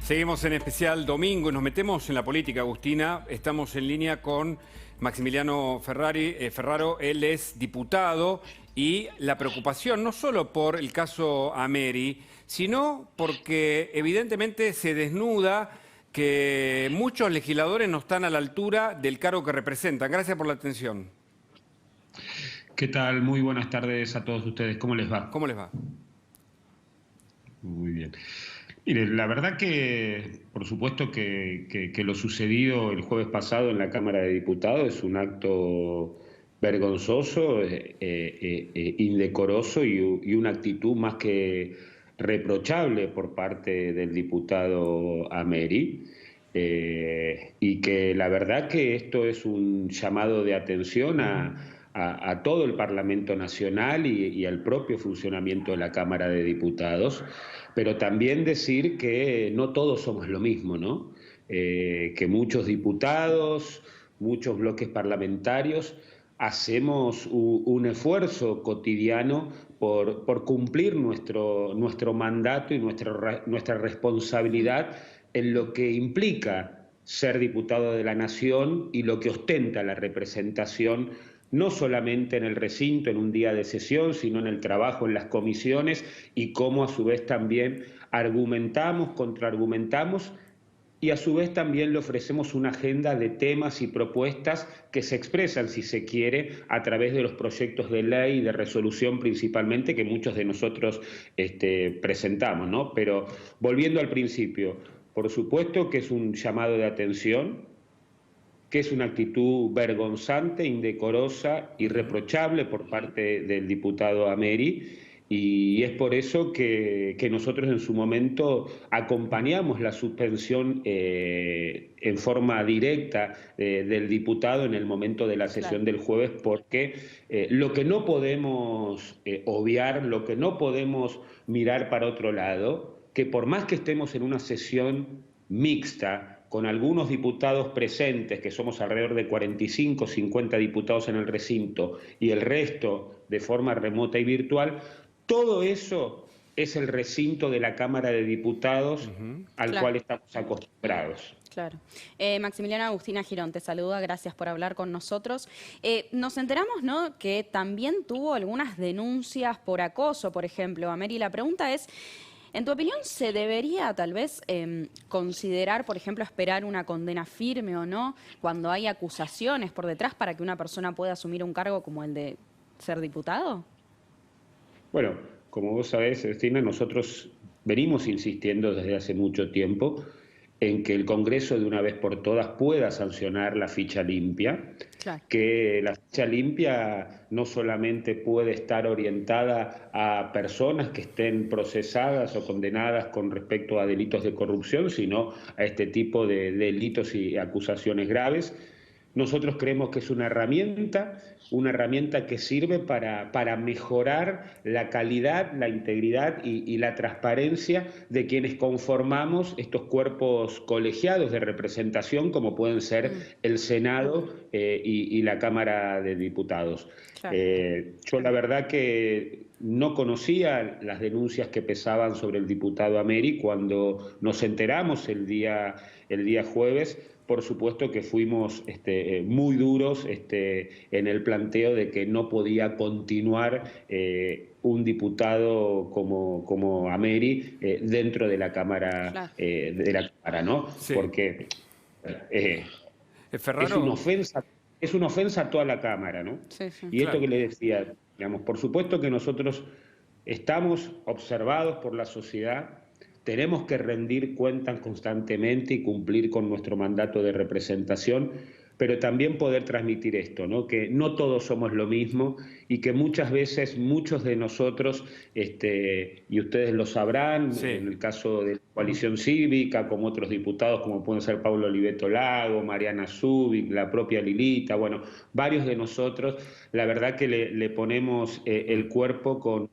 Seguimos en Especial Domingo y nos metemos en la política, Agustina. Estamos en línea con Maximiliano Ferraro. Él es diputado y la preocupación no solo por el caso Ameri, sino porque evidentemente se desnuda que muchos legisladores no están a la altura del cargo que representan. Gracias por la atención. ¿Qué tal? Muy buenas tardes a todos ustedes. ¿Cómo les va? ¿Cómo les va? Muy bien. Mire, la verdad que, por supuesto que lo sucedido el jueves pasado en la Cámara de Diputados es un acto vergonzoso, indecoroso y una actitud más que reprochable por parte del diputado Ameri, y que la verdad que esto es un llamado de atención a todo el Parlamento Nacional y al propio funcionamiento de la Cámara de Diputados, pero también decir que no todos somos lo mismo, ¿no? Que muchos diputados, muchos bloques parlamentarios hacemos un esfuerzo cotidiano por cumplir nuestro mandato y nuestra responsabilidad en lo que implica ser diputado de la Nación y lo que ostenta la representación, no solamente en el recinto, en un día de sesión, sino en el trabajo, en las comisiones, y cómo a su vez también argumentamos, contraargumentamos, y a su vez también le ofrecemos una agenda de temas y propuestas que se expresan, si se quiere, a través de los proyectos de ley y de resolución principalmente que muchos de nosotros presentamos, ¿no? Pero volviendo al principio, por supuesto que es un llamado de atención, que es una actitud vergonzante, indecorosa, irreprochable por parte del diputado Ameri, y es por eso que nosotros en su momento acompañamos la suspensión en forma directa del diputado en el momento de la sesión del jueves, porque lo que no podemos obviar, lo que no podemos mirar para otro lado, que por más que estemos en una sesión mixta, con algunos diputados presentes, que somos alrededor de 45, 50 diputados en el recinto, y el resto de forma remota y virtual, todo eso es el recinto de la Cámara de Diputados al cual estamos acostumbrados. Claro. Maximiliano, Agustina Girón te saluda, gracias por hablar con nosotros. Nos enteramos, ¿no?, que también tuvo algunas denuncias por acoso, por ejemplo, Ameri. La pregunta es, ¿en tu opinión se debería tal vez considerar, por ejemplo, esperar una condena firme o no cuando hay acusaciones por detrás para que una persona pueda asumir un cargo como el de ser diputado? Bueno, como vos sabés, Cristina, nosotros venimos insistiendo desde hace mucho tiempo en que el Congreso de una vez por todas pueda sancionar la ficha limpia, que la ficha limpia no solamente puede estar orientada a personas que estén procesadas o condenadas con respecto a delitos de corrupción, sino a este tipo de delitos y acusaciones graves. nosotros creemos que es una herramienta que sirve para mejorar la calidad, la integridad y la transparencia de quienes conformamos estos cuerpos colegiados de representación, como pueden ser el Senado y la Cámara de Diputados. Claro. Yo la verdad que no conocía las denuncias que pesaban sobre el diputado Ameri. Cuando nos enteramos el día jueves, por supuesto que fuimos muy duros en el planteo de que no podía continuar un diputado como Ameri dentro de la Cámara, claro. ¿no? Sí. Porque Ferraro, es una ofensa a toda la Cámara, ¿no? Sí, sí. Y esto claro. que le decía, digamos, por supuesto que nosotros estamos observados por la sociedad, tenemos que rendir cuentas constantemente y cumplir con nuestro mandato de representación, pero también poder transmitir esto, ¿no? Que no todos somos lo mismo y que muchas veces muchos de nosotros, y ustedes lo sabrán, Sí. en el caso de la coalición cívica, como otros diputados como pueden ser Pablo Oliveto Lago, Mariana Zubik, la propia Lilita, bueno, varios de nosotros, la verdad que le ponemos el cuerpo con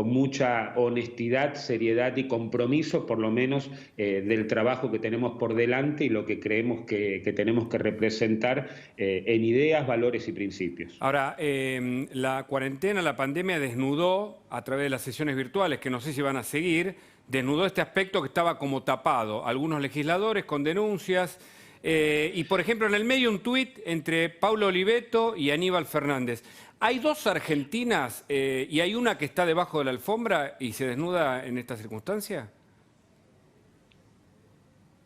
mucha honestidad, seriedad y compromiso, por lo menos del trabajo que tenemos por delante y lo que creemos que tenemos que representar en ideas, valores y principios. Ahora, la cuarentena, la pandemia desnudó, a través de las sesiones virtuales, que no sé si van a seguir, desnudó este aspecto que estaba como tapado. Algunos legisladores con denuncias, y por ejemplo en el medio un tuit entre Paulo Oliveto y Aníbal Fernández. Hay dos argentinas y hay una que está debajo de la alfombra y se desnuda en esta circunstancia.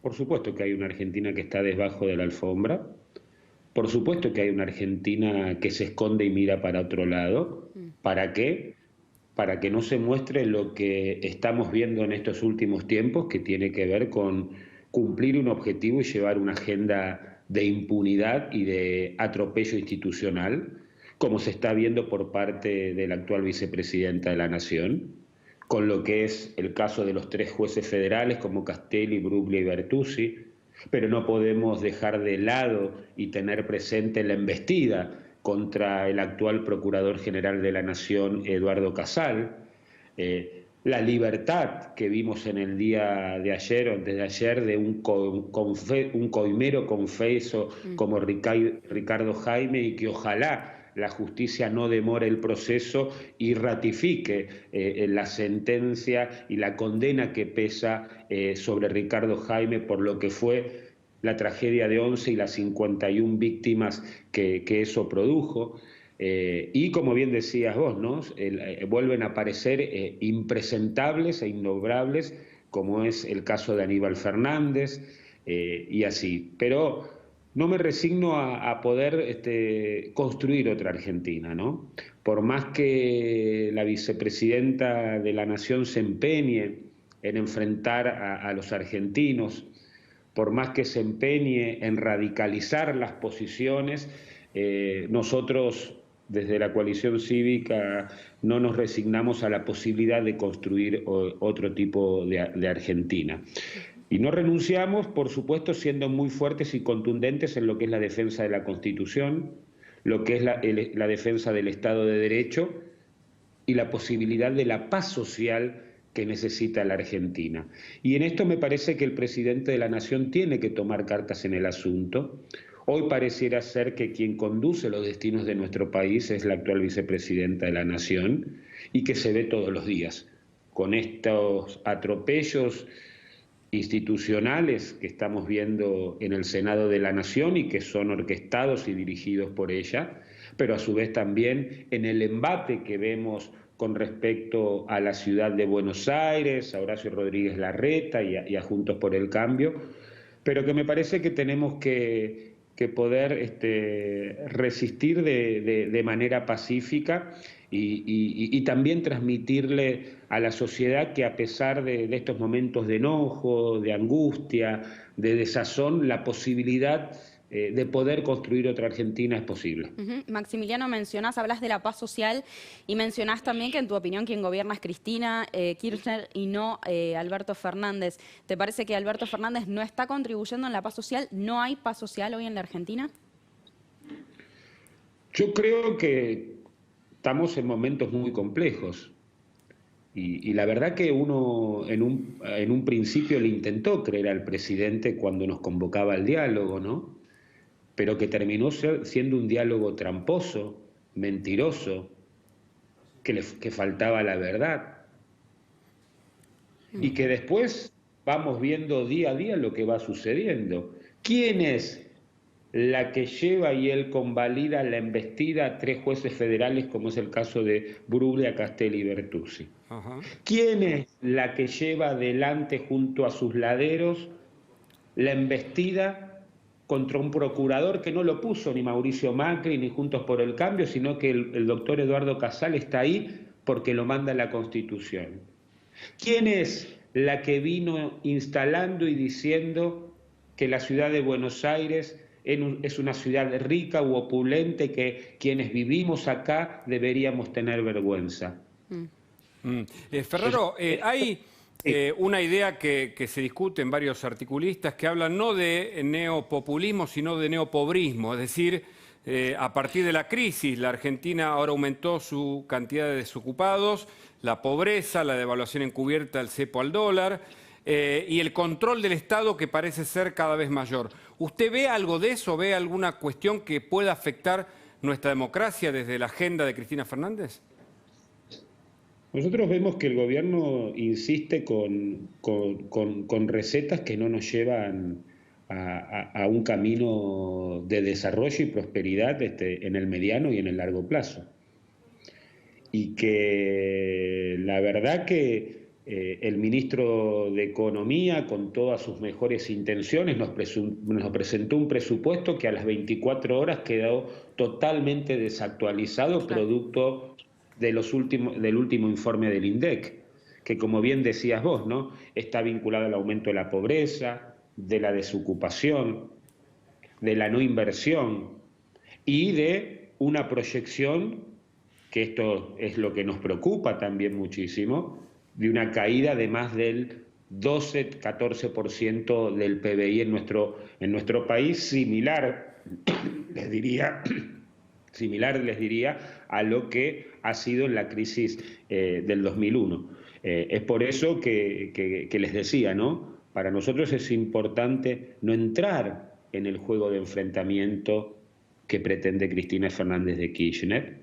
Por supuesto que hay una Argentina que está debajo de la alfombra. Por supuesto que hay una Argentina que se esconde y mira para otro lado. ¿Para qué? Para que no se muestre lo que estamos viendo en estos últimos tiempos, que tiene que ver con cumplir un objetivo y llevar una agenda de impunidad y de atropello institucional, como se está viendo por parte de la actual vicepresidenta de la Nación, con lo que es el caso de los 3 jueces federales como Castelli, Bruglia y Bertuzzi, pero no podemos dejar de lado y tener presente la embestida contra el actual Procurador General de la Nación, Eduardo Casal, la libertad que vimos en el día de ayer o antes de ayer de un coimero confeso como Ricardo Jaime, y que ojalá la justicia no demore el proceso y ratifique la sentencia y la condena que pesa sobre Ricardo Jaime por lo que fue la tragedia de Once y las 51 víctimas que eso produjo. Y como bien decías vos, ¿no? Vuelven a aparecer impresentables e innombrables, como es el caso de Aníbal Fernández y así. Pero no me resigno a poder construir otra Argentina, ¿no? Por más que la vicepresidenta de la Nación se empeñe en enfrentar a los argentinos, por más que se empeñe en radicalizar las posiciones, nosotros desde la coalición cívica no nos resignamos a la posibilidad de construir otro tipo de Argentina. Y no renunciamos, por supuesto, siendo muy fuertes y contundentes en lo que es la defensa de la Constitución, lo que es la defensa del Estado de Derecho y la posibilidad de la paz social que necesita la Argentina. Y en esto me parece que el presidente de la Nación tiene que tomar cartas en el asunto. Hoy pareciera ser que quien conduce los destinos de nuestro país es la actual vicepresidenta de la Nación y que se ve todos los días con estos atropellos institucionales que estamos viendo en el Senado de la Nación y que son orquestados y dirigidos por ella, pero a su vez también en el embate que vemos con respecto a la ciudad de Buenos Aires, a Horacio Rodríguez Larreta y a Juntos por el Cambio, pero que me parece que tenemos que poder resistir de manera pacífica y también transmitirle a la sociedad que a pesar de estos momentos de enojo, de angustia, de desazón, la posibilidad de poder construir otra Argentina es posible. Maximiliano, hablas de la paz social y mencionás también que en tu opinión quien gobierna es Cristina Kirchner y no Alberto Fernández. ¿Te parece que Alberto Fernández no está contribuyendo en la paz social? ¿No hay paz social hoy en la Argentina? Yo creo que estamos en momentos muy complejos. Y la verdad que uno en un principio le intentó creer al presidente cuando nos convocaba al diálogo, ¿no? Pero que terminó siendo un diálogo tramposo, mentiroso, que faltaba la verdad. Y que después vamos viendo día a día lo que va sucediendo. ¿Quién es la que lleva y él convalida la embestida a 3 jueces federales, como es el caso de Bruglia, Castelli y Bertuzzi? ¿Quién es la que lleva adelante junto a sus laderos la embestida contra un procurador que no lo puso ni Mauricio Macri ni Juntos por el Cambio, sino que el doctor Eduardo Casal está ahí porque lo manda la Constitución? ¿Quién es la que vino instalando y diciendo que la ciudad de Buenos Aires es una ciudad rica u opulente, que quienes vivimos acá deberíamos tener vergüenza? Ferraro, hay una idea que se discute en varios articulistas que hablan no de neopopulismo, sino de neopobrismo. Es decir, a partir de la crisis, la Argentina ahora aumentó su cantidad de desocupados, la pobreza, la devaluación encubierta del cepo al dólar y el control del Estado que parece ser cada vez mayor. ¿Usted ve algo de eso? ¿Ve alguna cuestión que pueda afectar nuestra democracia desde la agenda de Cristina Fernández? Nosotros vemos que el gobierno insiste con recetas que no nos llevan a un camino de desarrollo y prosperidad en el mediano y en el largo plazo. Y que la verdad que el ministro de Economía, con todas sus mejores intenciones, nos presentó un presupuesto que a las 24 horas quedó totalmente desactualizado, producto del último informe del INDEC, que, como bien decías vos, ¿no?, está vinculado al aumento de la pobreza, de la desocupación, de la no inversión y de una proyección, que esto es lo que nos preocupa también muchísimo, de una caída de más del 12-14% del PBI en nuestro país, similar, les diría, a lo que ha sido en la crisis del 2001. Es por eso que les decía, ¿no? Para nosotros es importante no entrar en el juego de enfrentamiento que pretende Cristina Fernández de Kirchner,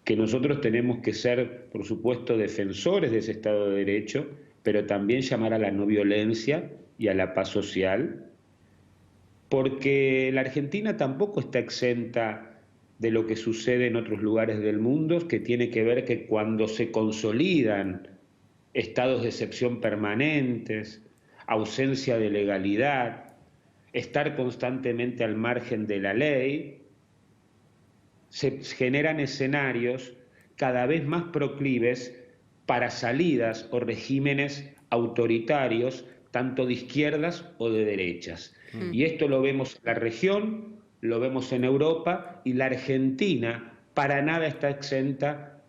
que nosotros tenemos que ser, por supuesto, defensores de ese Estado de Derecho, pero también llamar a la no violencia y a la paz social, porque la Argentina tampoco está exenta de lo que sucede en otros lugares del mundo, que tiene que ver que cuando se consolidan estados de excepción permanentes, ausencia de legalidad, estar constantemente al margen de la ley, se generan escenarios cada vez más proclives para salidas o regímenes autoritarios, tanto de izquierdas o de derechas. Y esto lo vemos en la región, lo vemos en Europa, y la Argentina para nada está exenta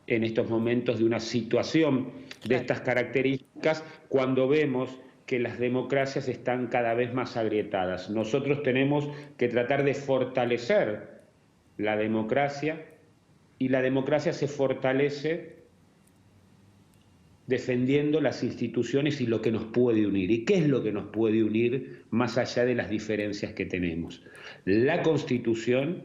en estos momentos de una situación de estas características, cuando vemos que las democracias están cada vez más agrietadas. Nosotros tenemos que tratar de fortalecer la democracia, y la democracia se fortalece defendiendo las instituciones y lo que nos puede unir. ¿Y qué es lo que nos puede unir más allá de las diferencias que tenemos? La Constitución,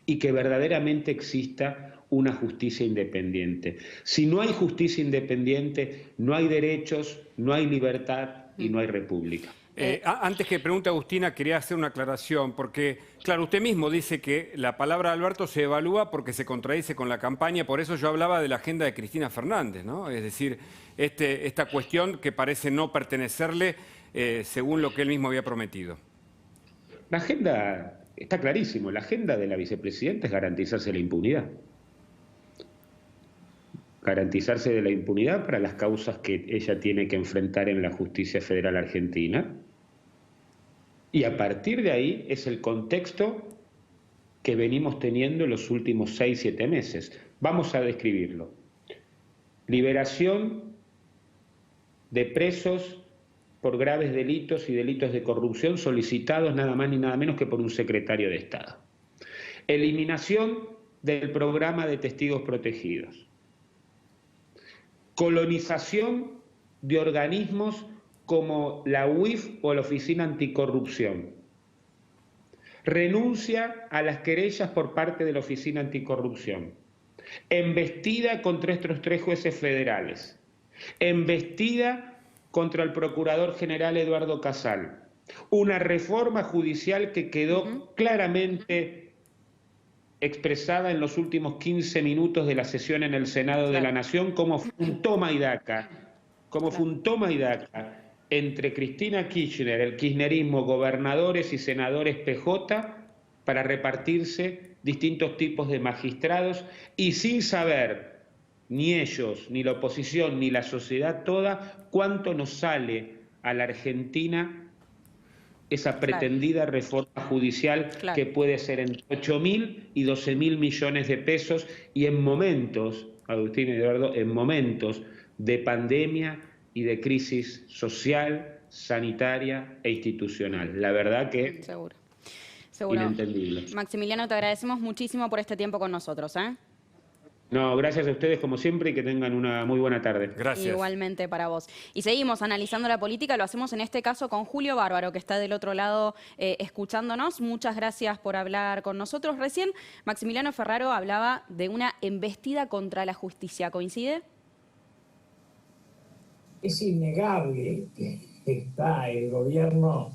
y que verdaderamente exista una justicia independiente. Si no hay justicia independiente, no hay derechos, no hay libertad y no hay república. Antes que pregunte Agustina, quería hacer una aclaración, porque, claro, usted mismo dice que la palabra de Alberto se evalúa porque se contradice con la campaña, por eso yo hablaba de la agenda de Cristina Fernández, ¿no? Es decir, esta cuestión que parece no pertenecerle según lo que él mismo había prometido. La agenda, está clarísimo, la agenda de la vicepresidenta es garantizarse la impunidad. Garantizarse de la impunidad para las causas que ella tiene que enfrentar en la justicia federal argentina. Y a partir de ahí es el contexto que venimos teniendo en los últimos 6-7 meses. Vamos a describirlo. Liberación de presos por graves delitos y delitos de corrupción solicitados nada más ni nada menos que por un secretario de Estado. eliminación del programa de testigos protegidos, colonización de organismos como la UIF o la Oficina Anticorrupción, renuncia a las querellas por parte de la Oficina Anticorrupción, embestida contra estos 3 jueces federales, embestida contra el Procurador General Eduardo Casal, una reforma judicial que quedó claramente expresada en los últimos 15 minutos de la sesión en el Senado de la Nación como fue un toma y daca, entre Cristina Kirchner, el kirchnerismo, gobernadores y senadores PJ para repartirse distintos tipos de magistrados y sin saber ni ellos, ni la oposición, ni la sociedad toda, cuánto nos sale a la Argentina esa pretendida reforma judicial que puede ser entre 8.000 y 12.000 millones de pesos y en momentos, Agustín y Eduardo, en momentos de pandemia y de crisis social, sanitaria e institucional. La verdad que Seguro. Inentendible. Maximiliano, te agradecemos muchísimo por este tiempo con nosotros, ¿eh? No, gracias a ustedes como siempre y que tengan una muy buena tarde. Gracias. Igualmente para vos. Y seguimos analizando la política, lo hacemos en este caso con Julio Bárbaro, que está del otro lado escuchándonos. Muchas gracias por hablar con nosotros. Recién Maximiliano Ferraro hablaba de una embestida contra la justicia. ¿Coincide? Es innegable que está el gobierno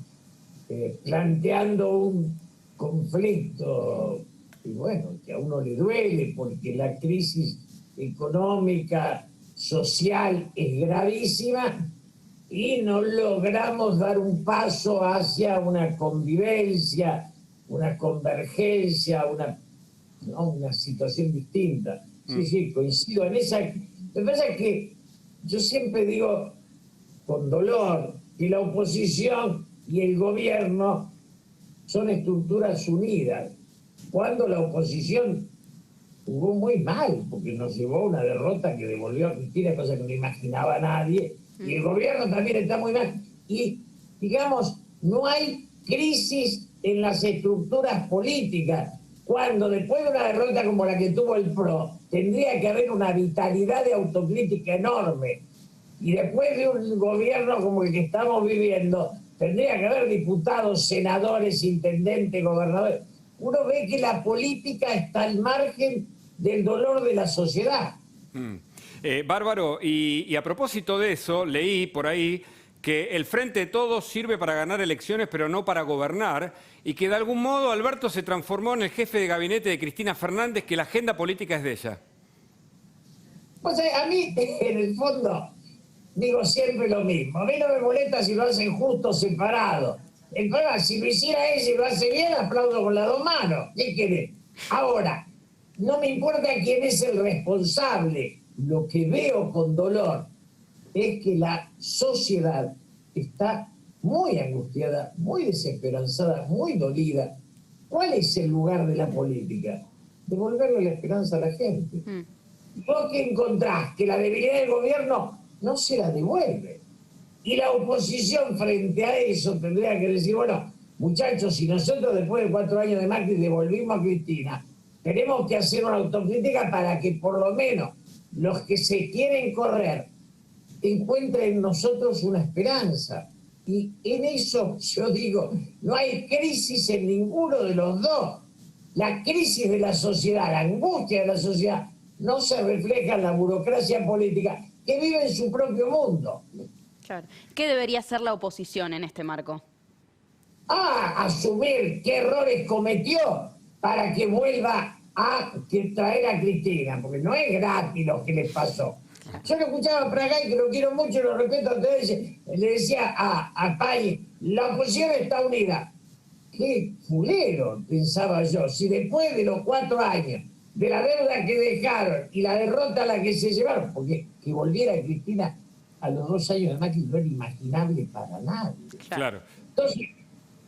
planteando un conflicto y bueno, que a uno le duele porque la crisis económica, social es gravísima y no logramos dar un paso hacia una convivencia, una convergencia, una situación distinta. Sí, coincido en esa. Me parece que yo siempre digo con dolor que la oposición y el gobierno son estructuras unidas. Cuando la oposición jugó muy mal, porque nos llevó a una derrota que devolvió a Cristina, cosa que no imaginaba nadie, y el gobierno también está muy mal. Y, digamos, no hay crisis en las estructuras políticas, cuando después de una derrota como la que tuvo el PRO, tendría que haber una vitalidad de autocrítica enorme. Y después de un gobierno como el que estamos viviendo, tendría que haber diputados, senadores, intendentes, gobernadores. Uno ve que la política está al margen del dolor de la sociedad. Bárbaro, y a propósito de eso, leí por ahí que el Frente de Todos sirve para ganar elecciones, pero no para gobernar, y que de algún modo Alberto se transformó en el jefe de gabinete de Cristina Fernández, que la agenda política es de ella. Pues a mí, en el fondo, digo siempre lo mismo. A mí no me molesta si lo hacen justo, separado. El problema, si lo hiciera él y lo hace bien, aplaudo con las 2 manos. ¿Qué querés? Ahora, no me importa quién es el responsable. Lo que veo con dolor es que la sociedad está muy angustiada, muy desesperanzada, muy dolida. ¿Cuál es el lugar de la política? Devolverle la esperanza a la gente. Vos que encontrás que la debilidad del gobierno no se la devuelve. Y la oposición frente a eso tendría que decir, bueno, muchachos, si nosotros después de 4 años de Macri devolvimos a Cristina, tenemos que hacer una autocrítica para que por lo menos los que se quieren correr encuentren en nosotros una esperanza. Y en eso yo digo, no hay crisis en ninguno de los dos. La crisis de la sociedad, la angustia de la sociedad, no se refleja en la burocracia política que vive en su propio mundo. Claro. ¿Qué debería hacer la oposición en este marco? Asumir qué errores cometió para que vuelva a traer a Cristina, porque no es gratis lo que les pasó. Yo lo escuchaba por acá y que lo quiero mucho y lo respeto a ustedes, le decía a Pay, la oposición está unida. Qué fulero, pensaba yo, si después de los 4 años, de la deuda que dejaron y la derrota a la que se llevaron, porque que volviera Cristina a los 2 años de Macri no era imaginable para nadie. Claro. Entonces,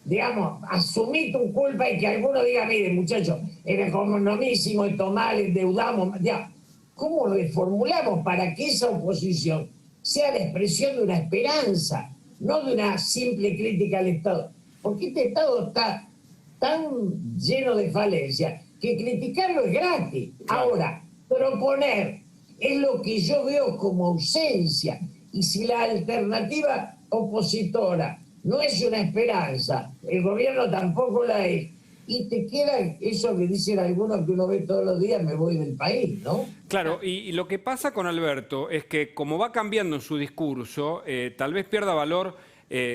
digamos, asumí tu culpa y que alguno diga, mire, muchachos, en economía hicimos esto mal, endeudamos, ya. ¿Cómo reformulamos para que esa oposición sea la expresión de una esperanza, no de una simple crítica al Estado? Porque este Estado está tan lleno de falencias que criticarlo es gratis. Claro. Ahora, proponer es lo que yo veo como ausencia. Y si la alternativa opositora no es una esperanza, el gobierno tampoco la es, y te queda eso que dicen algunos que uno ve todos los días, me voy del país, ¿no? Claro, y lo que pasa con Alberto es que como va cambiando en su discurso, tal vez pierda valor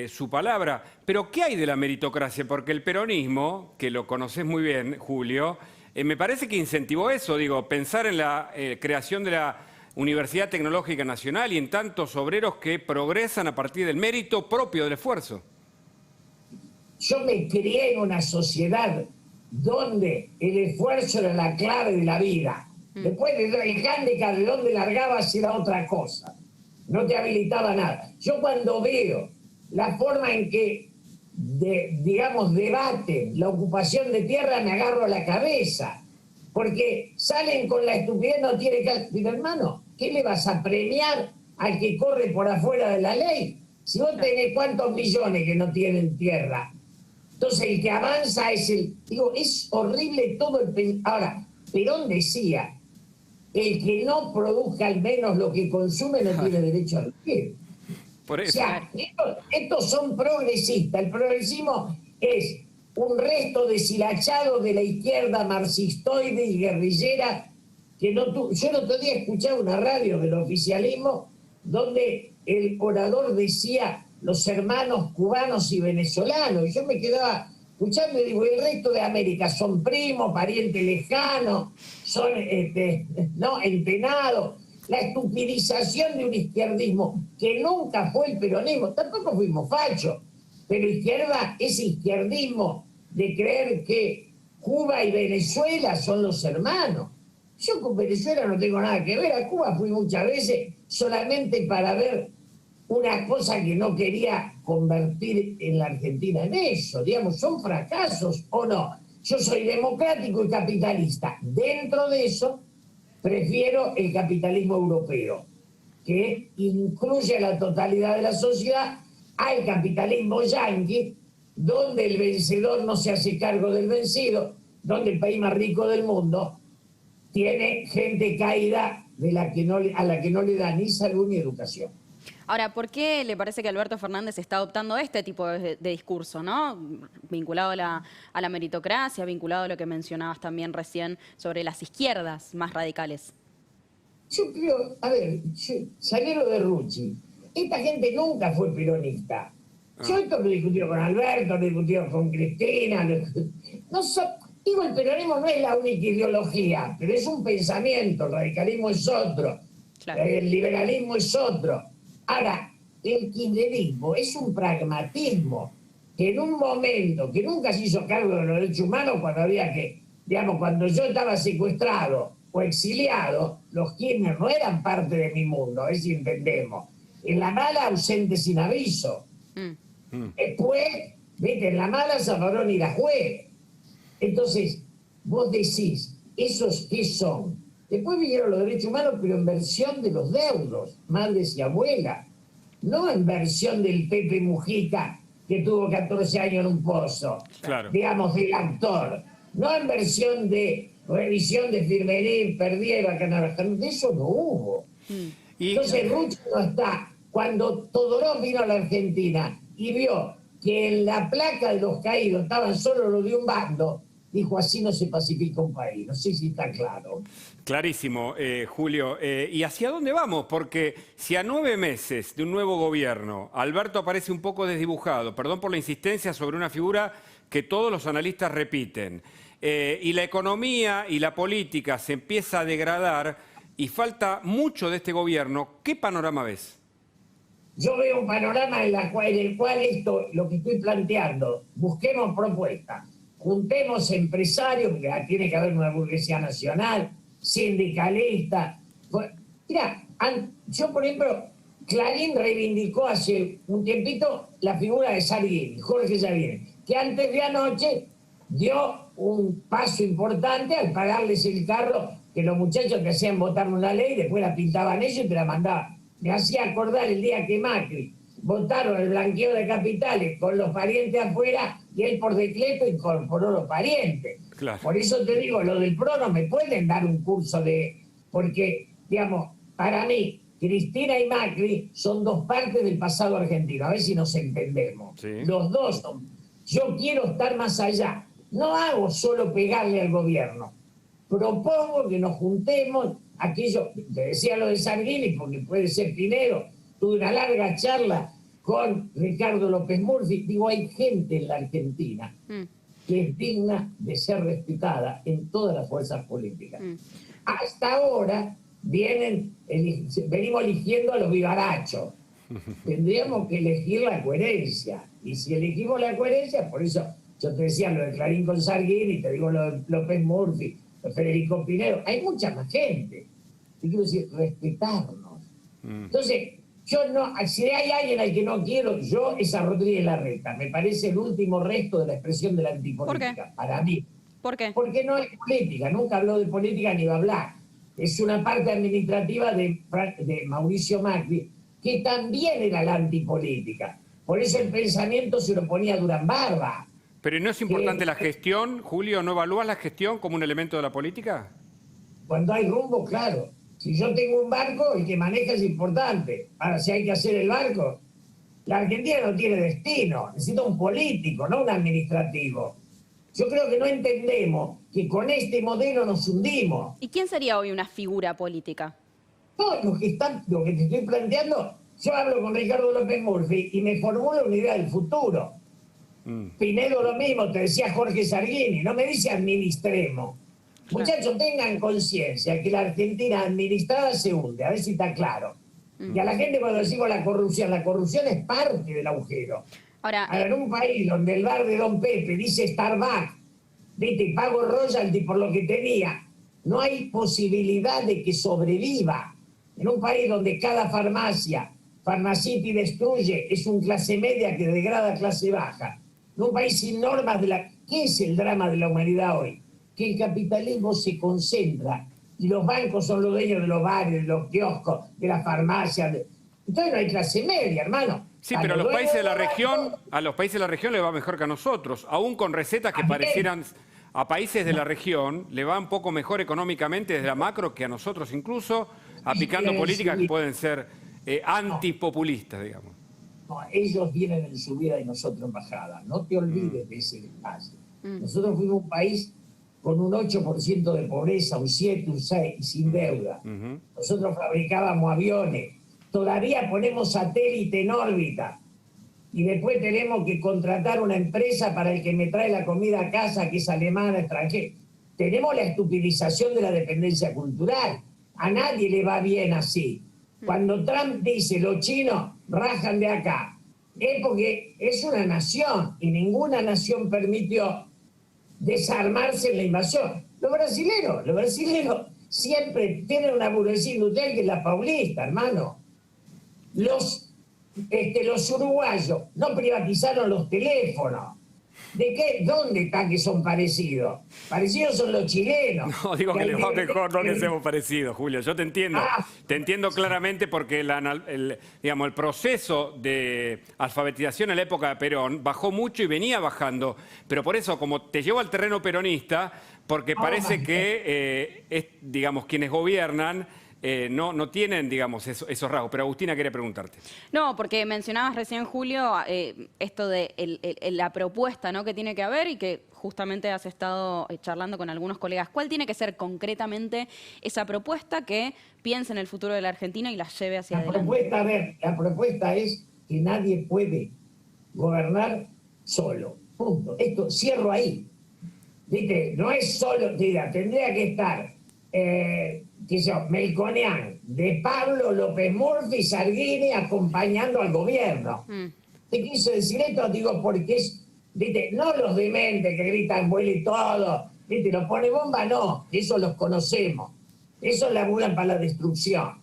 su palabra. Pero ¿qué hay de la meritocracia? Porque el peronismo, que lo conoces muy bien, Julio, me parece que incentivó eso, digo, pensar en la creación de la Universidad Tecnológica Nacional y en tantos obreros que progresan a partir del mérito propio del esfuerzo. Yo me crié en una sociedad donde el esfuerzo era la clave de la vida. Después el handicap de dónde largabas era otra cosa. No te habilitaba nada. Yo cuando veo la forma en que, digamos, debaten la ocupación de tierra, me agarro la cabeza. Porque salen con la estupidez, no tiene que... Digo, hermano, ¿qué le vas a premiar al que corre por afuera de la ley? Si vos tenés cuántos millones que no tienen tierra. Entonces el que avanza es el... Digo, es horrible todo el... Ahora, Perón decía, el que no produzca al menos lo que consume no tiene derecho a vivir. Por eso. O sea, estos son progresistas. El progresismo es un resto deshilachado de la izquierda marxistoide y guerrillera que no tuvo. Yo el otro día escuchaba una radio del oficialismo donde el orador decía los hermanos cubanos y venezolanos, y yo me quedaba escuchando y digo, el resto de América son primos, parientes lejanos, son no entenados. La estupidización de un izquierdismo que nunca fue el peronismo, tampoco fuimos fachos, pero izquierda es izquierdismo de creer que Cuba y Venezuela son los hermanos. Yo con Venezuela no tengo nada que ver, a Cuba fui muchas veces solamente para ver una cosa que no quería convertir en la Argentina en eso, digamos, ¿son fracasos o no? Yo soy democrático y capitalista. Dentro de eso, prefiero el capitalismo europeo, que incluye a la totalidad de la sociedad, al capitalismo yanqui, donde el vencedor no se hace cargo del vencido, donde el país más rico del mundo tiene gente caída a la que no le da ni salud ni educación. Ahora, ¿por qué le parece que Alberto Fernández está adoptando este tipo de discurso, ¿no? Vinculado a la meritocracia, vinculado a lo que mencionabas también recién sobre las izquierdas más radicales? Yo creo, a ver, Salero de Rucci, esta gente nunca fue peronista. Yo esto lo he discutido con Alberto, lo he discutido con Cristina. Digo, el peronismo no es la única ideología, pero es un pensamiento, el radicalismo es otro, claro. El liberalismo es otro. Ahora, el kirchnerismo es un pragmatismo que en un momento que nunca se hizo cargo de los derechos humanos, cuando había que, digamos, cuando yo estaba secuestrado o exiliado, los Kirchner no eran parte de mi mundo, a ver si entendemos. En la mala, ausente sin aviso. Después, vete, en la mala, Zaffaroni y la juez. Entonces, vos decís, ¿esos qué son? Después vinieron los derechos humanos, pero en versión de los deudos, madres y abuelas. No en versión del Pepe Mujica, que tuvo 14 años en un pozo. Claro. Digamos, del actor. No en versión de revisión de Firmerín, Perdiera, Canaraján. De eso no hubo. Entonces, Rucci no está. Cuando Todorov vino a la Argentina y vio que en la placa de los caídos estaban solo los de un bando, dijo, así no se pacifica un país. No sé si está claro. Clarísimo, Julio. ¿Y hacia dónde vamos? Porque si a 9 meses de un nuevo gobierno Alberto aparece un poco desdibujado, perdón por la insistencia sobre una figura que todos los analistas repiten, y la economía y la política se empieza a degradar y falta mucho de este gobierno, ¿qué panorama ves? Yo veo un panorama en el cual esto, lo que estoy planteando, busquemos propuestas, juntemos empresarios, porque tiene que haber una burguesía nacional, sindicalista. Mira, yo por ejemplo, Clarín reivindicó hace un tiempito la figura de Salvini, Jorge Salvini, que antes de anoche dio un paso importante al pagarles el carro que los muchachos que hacían votar una ley, después la pintaban ellos y te la mandaban. Me hacía acordar el día que Macri votaron el blanqueo de capitales con los parientes afuera y él por decreto incorporó los parientes. Claro. Por eso te digo, lo del PRO no me pueden dar un curso porque, digamos, para mí, Cristina y Macri son dos partes del pasado argentino, a ver si nos entendemos. Sí. Los dos son. Yo quiero estar más allá. No hago solo pegarle al gobierno. Propongo que nos juntemos, aquello, te decía lo de Sanguini, porque puede ser Pinedo, tuve una larga charla con Ricardo López Murphy. Digo, hay gente en la Argentina que es digna de ser respetada en todas las fuerzas políticas. Hasta ahora venimos eligiendo a los vivarachos. Tendríamos que elegir la coherencia. Y si elegimos la coherencia, por eso yo te decía lo de Clarín con Sanguini, te digo lo de López Murphy, lo de Federico Pinedo, hay mucha más gente. Te quiero decir, respetarnos. Entonces, yo no, si hay alguien al que no quiero, yo es a Rodríguez Larreta. Me parece el último resto de la expresión de la antipolítica. ¿Por qué? Para mí. ¿Por qué? Porque no es política, nunca habló de política ni va a hablar. Es una parte administrativa de Mauricio Macri, que también era la antipolítica. Por eso el pensamiento se lo ponía a Durán Barba. Pero ¿no es importante la gestión, Julio? ¿No evalúas la gestión como un elemento de la política? Cuando hay rumbo, claro. Si yo tengo un barco, el que maneja es importante. Ahora, si hay que hacer el barco, la Argentina no tiene destino. Necesita un político, no un administrativo. Yo creo que no entendemos que con este modelo nos hundimos. ¿Y quién sería hoy una figura política? No, lo que te estoy planteando, yo hablo con Ricardo López Murphy y me formula una idea del futuro. Pinedo lo mismo, te decía Jorge Sarguini, no me dice administremos. Muchachos, tengan conciencia que la Argentina administrada se hunde, a ver si está claro. Y a la gente cuando decimos la corrupción es parte del agujero. Ahora, en un país donde el bar de Don Pepe dice Starbucks, ¿viste? Pago royalty por lo que tenía, no hay posibilidad de que sobreviva. En un país donde cada farmacia, Farmacity destruye, es un clase media que degrada a clase baja. En un país sin normas ¿Qué es el drama de la humanidad hoy? Que el capitalismo se concentra y los bancos son los dueños de los bares, de los kioscos, de las farmacias. Entonces no hay clase media, hermano. Sí, pero a los países de la región les va mejor que a nosotros, aún con recetas que parecieran a países de la región le va un poco mejor económicamente desde la macro que a nosotros, incluso aplicando políticas que pueden ser antipopulistas, digamos. No, ellos vienen en subida y nosotros en bajada. No te olvides de ese detalle. Nosotros fuimos un país con un 8% de pobreza, un 7, un 6, y sin deuda. Nosotros fabricábamos aviones. Todavía ponemos satélite en órbita. Y después tenemos que contratar una empresa para el que me trae la comida a casa, que es alemana, extranjera. Tenemos la estupidización de la dependencia cultural. A nadie le va bien así. Cuando Trump dice los chinos rajan de acá, es porque es una nación y ninguna nación permitió desarmarse en la invasión. Los brasileños siempre tienen una burguesía industrial que es la paulista, hermano. Los uruguayos no privatizaron los teléfonos. ¿De qué? ¿Dónde está que son parecidos? Parecidos son los chilenos. No, digo que les va mejor, no les hemos parecido, Julio. Yo te entiendo. Te entiendo claramente porque el proceso de alfabetización en la época de Perón bajó mucho y venía bajando. Pero por eso, como te llevo al terreno peronista, porque parece que, quienes gobiernan no tienen, digamos, esos rasgos. Pero Agustina quiere preguntarte. No, porque mencionabas recién, Julio, esto de la propuesta, ¿no?, que tiene que haber y que justamente has estado charlando con algunos colegas. ¿Cuál tiene que ser concretamente esa propuesta que piense en el futuro de la Argentina y la lleve hacia adelante? La propuesta es que nadie puede gobernar solo. Punto. Esto cierro ahí. ¿Viste? No es solo, tendría que estar Melconian, de Pablo, López Murphy, Sarguini acompañando al gobierno. Te quise decir esto, digo, porque es, ¿viste? No los dementes que gritan vuelo y todo, ¿viste? Los pone bomba, no, eso los conocemos, esos laburan para la destrucción.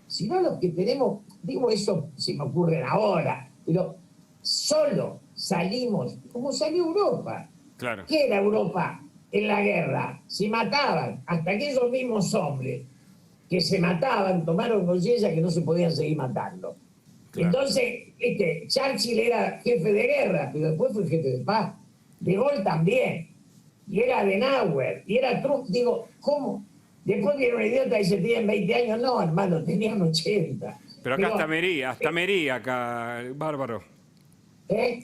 Sino los que tenemos, digo, eso se me ocurre ahora, pero solo salimos, como salió Europa. Claro. ¿Qué era Europa en la guerra? Se mataban, hasta aquellos mismos hombres que se mataban tomaron conciencia que no se podían seguir matando. Claro. Entonces, Churchill era jefe de guerra, pero después fue jefe de paz. De Gaulle también. Y era Adenauer, y era Trump. Digo, ¿cómo? Después viene un idiota y dice, tienen 20 años. No, hermano, tenían 80. Pero acá está Merí, acá, Bárbaro.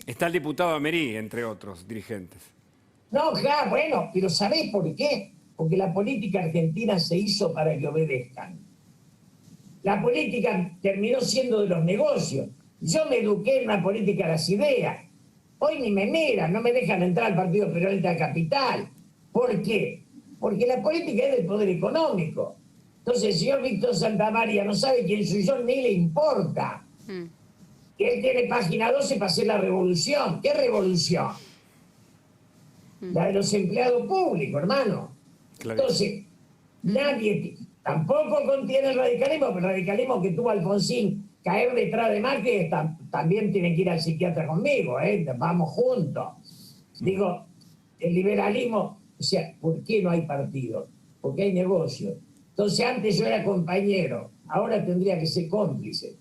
Está el diputado Amerí, entre otros dirigentes. No, claro, bueno, pero ¿sabés por qué? Porque la política argentina se hizo para que obedezcan. La política terminó siendo de los negocios. Yo me eduqué en una política de las ideas. Hoy ni me miran, no me dejan entrar al Partido Peronista Capital. ¿Por qué? Porque la política es del poder económico. Entonces el señor Víctor Santamaría no sabe quién soy yo, ni le importa. Él tiene página 12 para hacer la revolución. ¿Qué revolución? La de los empleados públicos, hermano. Claro. Entonces, nadie, tampoco contiene el radicalismo, pero el radicalismo que tuvo Alfonsín caer detrás de Macri también tienen que ir al psiquiatra conmigo, vamos juntos. Digo, el liberalismo, o sea, ¿por qué no hay partido? Porque hay negocio. Entonces antes yo era compañero, ahora tendría que ser cómplice.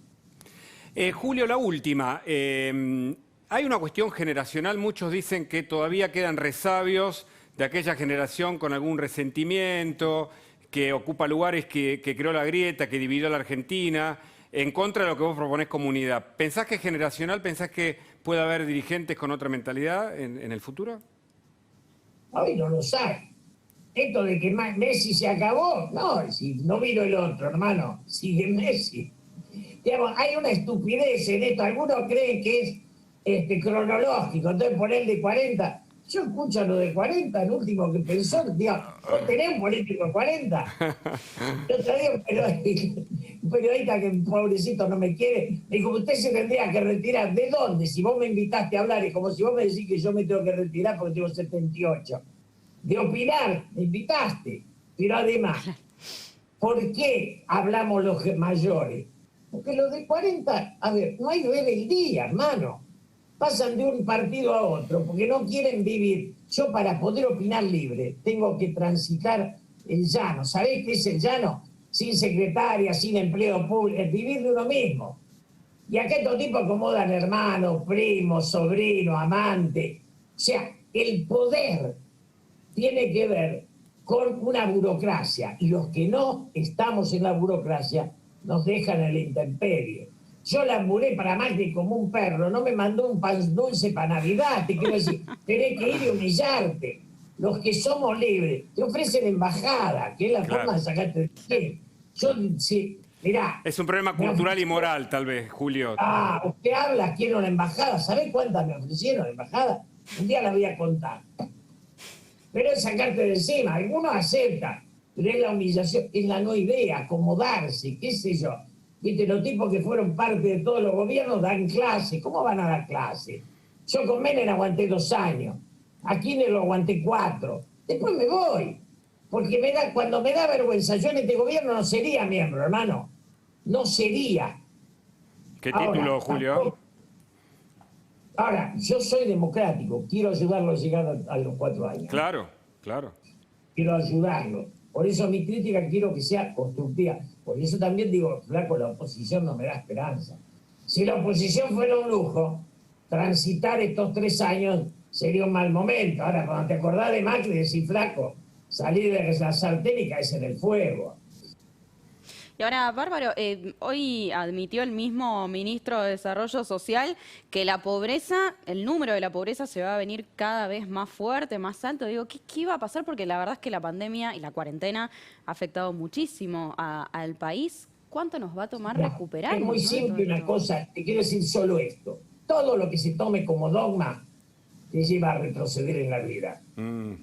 Julio, la última. Hay una cuestión generacional, muchos dicen que todavía quedan resabios de aquella generación con algún resentimiento, que ocupa lugares que creó la grieta, que dividió a la Argentina, en contra de lo que vos proponés como unidad. ¿Pensás que es generacional? ¿Pensás que puede haber dirigentes con otra mentalidad en el futuro? Hoy no lo sabe. Esto de que Messi se acabó, no, si no vino el otro, hermano, sigue Messi. Digamos, hay una estupidez en esto. Algunos creen que es cronológico, entonces poner de 40. Yo escucho lo de 40, el último que pensó, digo, ¿vos tenés un político de 40? Yo traía un periodista que pobrecito no me quiere, me dijo, usted se tendría que retirar. ¿De dónde? Si vos me invitaste a hablar, es como si vos me decís que yo me tengo que retirar porque tengo 78. De opinar, me invitaste. Pero además, ¿por qué hablamos los mayores? Porque los de 40, a ver, no hay rebeldía, hermano. Pasan de un partido a otro porque no quieren vivir. Yo para poder opinar libre tengo que transitar el llano. ¿Sabés qué es el llano? Sin secretaria, sin empleo público, es vivir de uno mismo. Y acá estos tipos acomodan hermanos, primos, sobrinos, amantes. O sea, el poder tiene que ver con una burocracia y los que no estamos en la burocracia nos dejan en la intemperie. Yo laburé para Macri como un perro, no me mandó un pan dulce para Navidad, te quiero decir, tenés que ir y humillarte. Los que somos libres, te ofrecen embajada, que es la forma de sacarte de aquí. Yo, sí, mirá. Es un problema cultural y moral, tal vez, Julio. Usted habla, quiero una embajada, ¿sabés cuántas me ofrecieron embajada? Un día la voy a contar. Pero es sacarte de encima, algunos aceptan, pero es la humillación, es la no idea, acomodarse, qué sé yo. Viste, los tipos que fueron parte de todos los gobiernos dan clase. ¿Cómo van a dar clase? Yo con Menem aguanté 2 años. A Kirchner lo aguanté 4. Después me voy. Porque cuando me da vergüenza, yo en este gobierno no sería miembro, hermano. No sería. ¿Qué título, Julio? Ahora, yo soy democrático. Quiero ayudarlo a llegar a los 4 años. Claro, claro. Quiero ayudarlo. Por eso mi crítica quiero que sea constructiva. Por eso también digo, flaco, la oposición no me da esperanza. Si la oposición fuera un lujo, transitar estos 3 años sería un mal momento. Ahora, cuando te acordás de Macri, decís, flaco, salir de la sartén y caes en el fuego. Y ahora, Bárbaro, hoy admitió el mismo ministro de Desarrollo Social que la pobreza, el número de la pobreza se va a venir cada vez más fuerte, más alto. Digo, ¿qué iba a pasar? Porque la verdad es que la pandemia y la cuarentena ha afectado muchísimo al país. ¿Cuánto nos va a tomar recuperar? Es muy simple una cosa, te quiero decir solo esto. Todo lo que se tome como dogma te lleva a retroceder en la vida.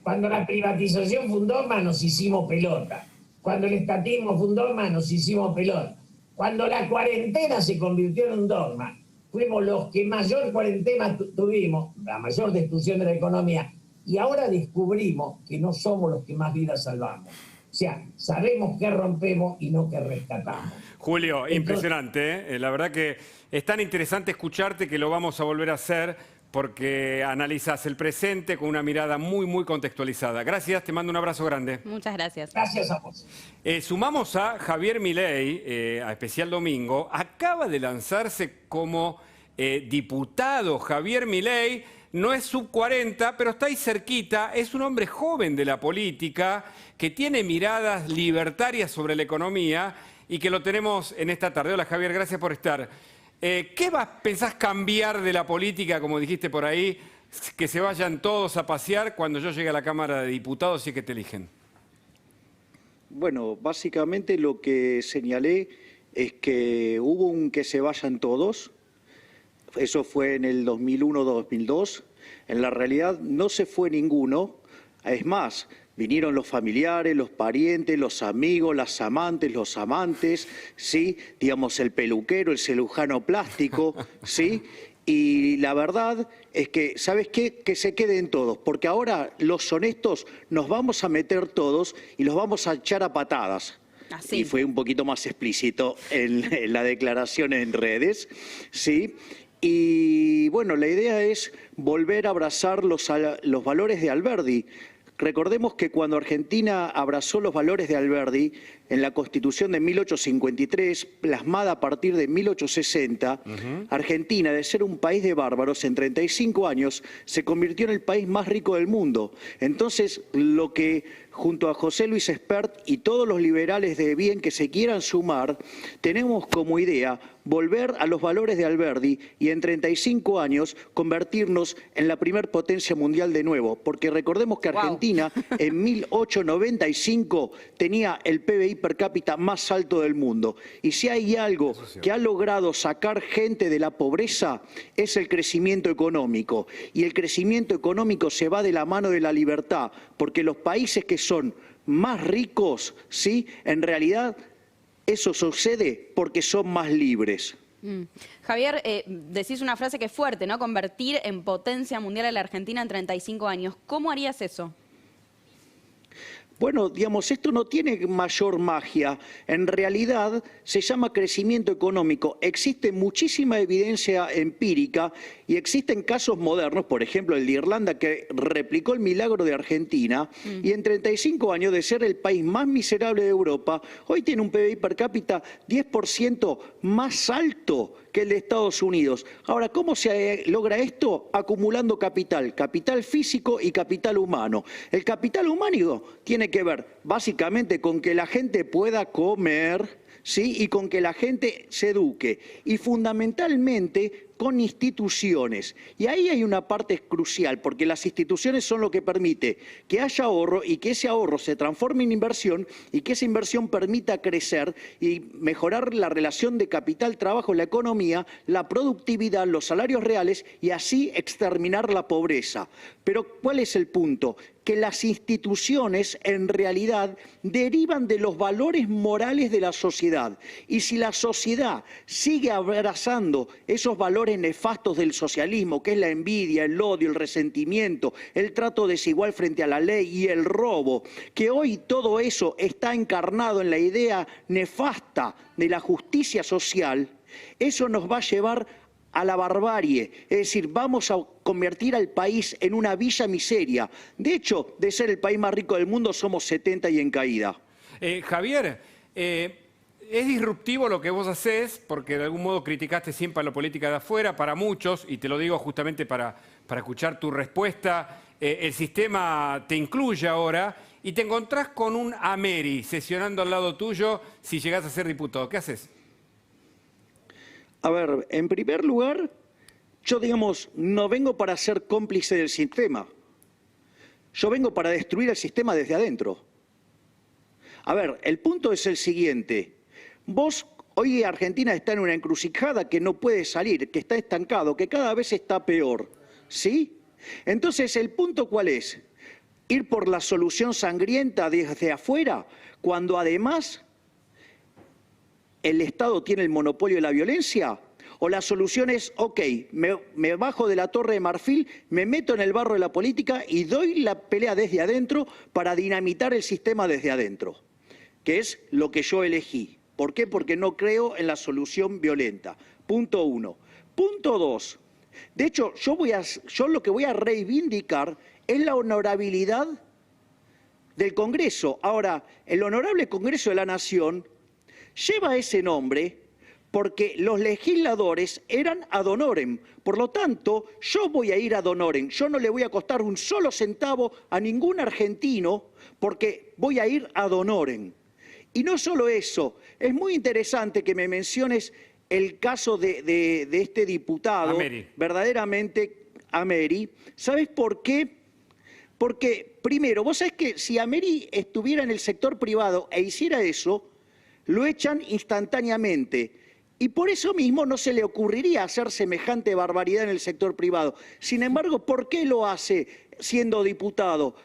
Cuando la privatización fue un dogma, nos hicimos pelota. Cuando el estatismo fue un dogma, nos hicimos pelota. Cuando la cuarentena se convirtió en un dogma, fuimos los que mayor cuarentena tuvimos, la mayor destrucción de la economía, y ahora descubrimos que no somos los que más vidas salvamos. O sea, sabemos qué rompemos y no qué rescatamos. Julio, entonces, impresionante, ¿eh? La verdad que es tan interesante escucharte que lo vamos a volver a hacer porque analizas el presente con una mirada muy, muy contextualizada. Gracias, te mando un abrazo grande. Muchas gracias. Gracias a vos. Sumamos a Javier Milei, a Especial Domingo. Acaba de lanzarse como diputado Javier Milei. no es sub 40, pero está ahí cerquita, es un hombre joven de la política, que tiene miradas libertarias sobre la economía y que lo tenemos en esta tarde. Hola Javier, gracias por estar. ¿Qué pensás cambiar de la política, como dijiste por ahí, que se vayan todos a pasear cuando yo llegue a la Cámara de Diputados y que te eligen? Bueno, básicamente lo que señalé es que hubo un que se vayan todos. Eso fue en el 2001-2002. En la realidad no se fue ninguno. Es más, vinieron los familiares, los parientes, los amigos, las amantes, los amantes, ¿sí? Digamos, el peluquero, el cirujano plástico, ¿sí? Y la verdad es que, ¿sabes qué? Que se queden todos, porque ahora los honestos nos vamos a meter todos y los vamos a echar a patadas. Así. Y fue un poquito más explícito en la declaración en redes, ¿sí? Y bueno, la idea es volver a abrazar los valores de Alberdi. Recordemos que cuando Argentina abrazó los valores de Alberdi en la Constitución de 1853, plasmada a partir de 1860, Argentina, de ser un país de bárbaros, en 35 años se convirtió en el país más rico del mundo. Entonces, lo que junto a José Luis Espert y todos los liberales de bien que se quieran sumar, tenemos como idea volver a los valores de Alberdi y en 35 años convertirnos en la primer potencia mundial de nuevo. Porque recordemos que Argentina en 1895 tenía el PBI per cápita más alto del mundo. Y si hay algo que ha logrado sacar gente de la pobreza es el crecimiento económico. Y el crecimiento económico se va de la mano de la libertad, porque los países que son más ricos, ¿sí? En realidad eso sucede porque son más libres. Javier, decís una frase que es fuerte, ¿no? Convertir en potencia mundial a la Argentina en 35 años. ¿Cómo harías eso? Bueno, digamos, esto no tiene mayor magia. En realidad se llama crecimiento económico. Existe muchísima evidencia empírica y existen casos modernos, por ejemplo el de Irlanda, que replicó el milagro de Argentina y en 35 años de ser el país más miserable de Europa, hoy tiene un PBI per cápita 10% más alto que el de Estados Unidos. Ahora, ¿cómo se logra esto? Acumulando capital, capital físico y capital humano. El capital humano tiene que ver básicamente con que la gente pueda comer, ¿sí? Y con que la gente se eduque. Y fundamentalmente con instituciones. Y ahí hay una parte crucial, porque las instituciones son lo que permite que haya ahorro y que ese ahorro se transforme en inversión y que esa inversión permita crecer y mejorar la relación de capital-trabajo en la economía, la productividad, los salarios reales y así exterminar la pobreza. Pero ¿cuál es el punto? Que las instituciones en realidad derivan de los valores morales de la sociedad. Y si la sociedad sigue abrazando esos valores nefastos del socialismo, que es la envidia, el odio, el resentimiento, el trato desigual frente a la ley y el robo, que hoy todo eso está encarnado en la idea nefasta de la justicia social, eso nos va a llevar a la barbarie, es decir, vamos a convertir al país en una villa miseria. De hecho, de ser el país más rico del mundo, somos 70 y en caída. Javier, es disruptivo lo que vos hacés, porque de algún modo criticaste siempre a la política de afuera, para muchos, y te lo digo justamente para escuchar tu respuesta, el sistema te incluye ahora y te encontrás con un Ameri sesionando al lado tuyo si llegás a ser diputado. ¿Qué haces? A ver, en primer lugar, yo, digamos, no vengo para ser cómplice del sistema. Yo vengo para destruir el sistema desde adentro. A ver, el punto es el siguiente. Vos, hoy Argentina está en una encrucijada que no puede salir, que está estancado, que cada vez está peor, ¿sí? Entonces, ¿el punto cuál es? Ir por la solución sangrienta desde afuera, cuando además el Estado tiene el monopolio de la violencia, o la solución es, ok, me bajo de la Torre de Marfil, me meto en el barro de la política y doy la pelea desde adentro para dinamitar el sistema desde adentro, que es lo que yo elegí. ¿Por qué? Porque no creo en la solución violenta. Punto 1. Punto 2. De hecho, yo lo que voy a reivindicar es la honorabilidad del Congreso. Ahora, el Honorable Congreso de la Nación lleva ese nombre porque los legisladores eran ad honorem. Por lo tanto, yo voy a ir ad honorem. Yo no le voy a costar un solo centavo a ningún argentino porque voy a ir ad honorem. Y no solo eso, es muy interesante que me menciones el caso de este diputado, Ameri. verdaderamente Ameri. ¿Sabes por qué? Porque, primero, vos sabés que si Ameri estuviera en el sector privado e hiciera eso, lo echan instantáneamente. Y por eso mismo no se le ocurriría hacer semejante barbaridad en el sector privado. Sin embargo, ¿por qué lo hace siendo diputado?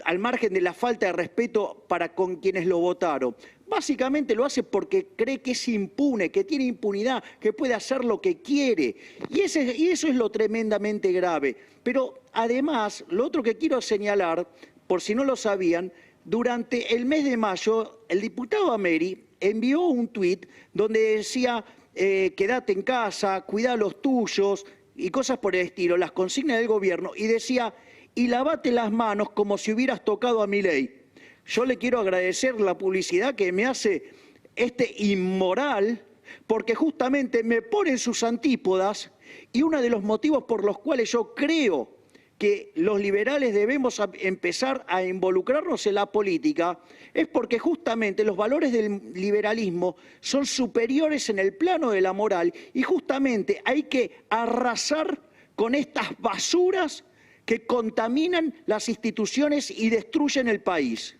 Al margen de la falta de respeto para con quienes lo votaron. Básicamente lo hace porque cree que es impune, que tiene impunidad, que puede hacer lo que quiere. Y eso es lo tremendamente grave. Pero además, lo otro que quiero señalar, por si no lo sabían, durante el mes de mayo, el diputado Ameri envió un tuit donde decía, quédate en casa, cuida a los tuyos y cosas por el estilo, las consignas del gobierno, y decía, y lavate las manos como si hubieras tocado a Milei. Yo le quiero agradecer la publicidad que me hace este inmoral, porque justamente me pone en sus antípodas, y uno de los motivos por los cuales yo creo que los liberales debemos empezar a involucrarnos en la política es porque justamente los valores del liberalismo son superiores en el plano de la moral y justamente hay que arrasar con estas basuras que contaminan las instituciones y destruyen el país.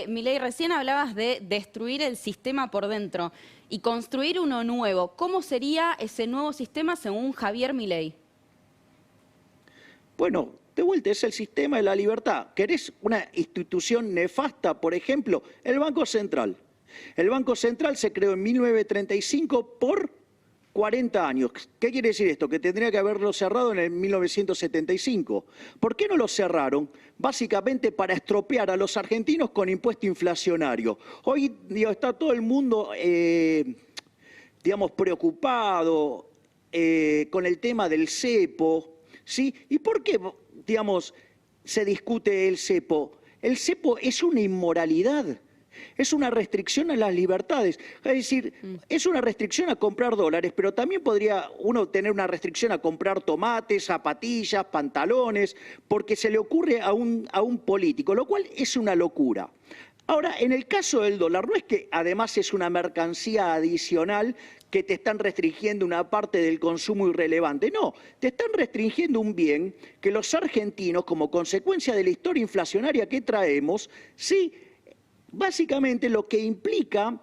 Milei, recién hablabas de destruir el sistema por dentro y construir uno nuevo. ¿Cómo sería ese nuevo sistema según Javier Milei? Bueno, de vuelta, es el sistema de la libertad. ¿Querés una institución nefasta? Por ejemplo, el Banco Central. El Banco Central se creó en 1935 por 40 años. ¿Qué quiere decir esto? Que tendría que haberlo cerrado en el 1975. ¿Por qué no lo cerraron? Básicamente para estropear a los argentinos con impuesto inflacionario. Hoy está todo el mundo, preocupado con el tema del cepo. ¿Sí? ¿Y por qué, se discute el cepo? El cepo es una inmoralidad, es una restricción a las libertades. Es decir, es una restricción a comprar dólares, pero también podría uno tener una restricción a comprar tomates, zapatillas, pantalones, porque se le ocurre a un político, lo cual es una locura. Ahora, en el caso del dólar, no es que además es una mercancía adicional que te están restringiendo una parte del consumo irrelevante. No, te están restringiendo un bien que los argentinos, como consecuencia de la historia inflacionaria que traemos, sí, básicamente lo que implica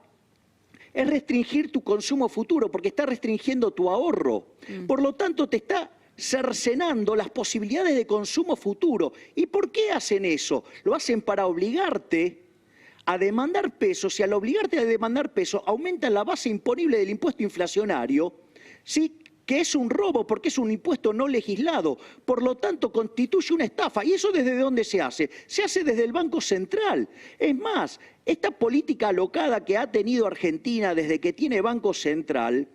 es restringir tu consumo futuro, porque está restringiendo tu ahorro. Por lo tanto, te está cercenando las posibilidades de consumo futuro. ¿Y por qué hacen eso? Lo hacen para obligarte a demandar pesos, y al obligarte a demandar pesos aumenta la base imponible del impuesto inflacionario, ¿sí? Que es un robo porque es un impuesto no legislado, por lo tanto constituye una estafa. ¿Y eso desde dónde se hace? Se hace desde el Banco Central. Es más, esta política alocada que ha tenido Argentina desde que tiene Banco Central,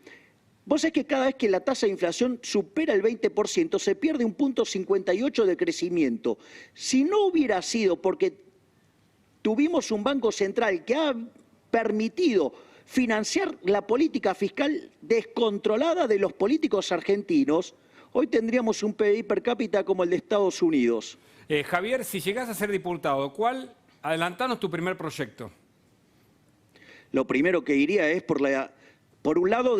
vos sabés que cada vez que la tasa de inflación supera el 20% se pierde un 0,58 de crecimiento. Si no hubiera sido porque tuvimos un Banco Central que ha permitido financiar la política fiscal descontrolada de los políticos argentinos, hoy tendríamos un PBI per cápita como el de Estados Unidos. Javier, si llegás a ser diputado, adelantanos tu primer proyecto? Lo primero que diría es, por un lado,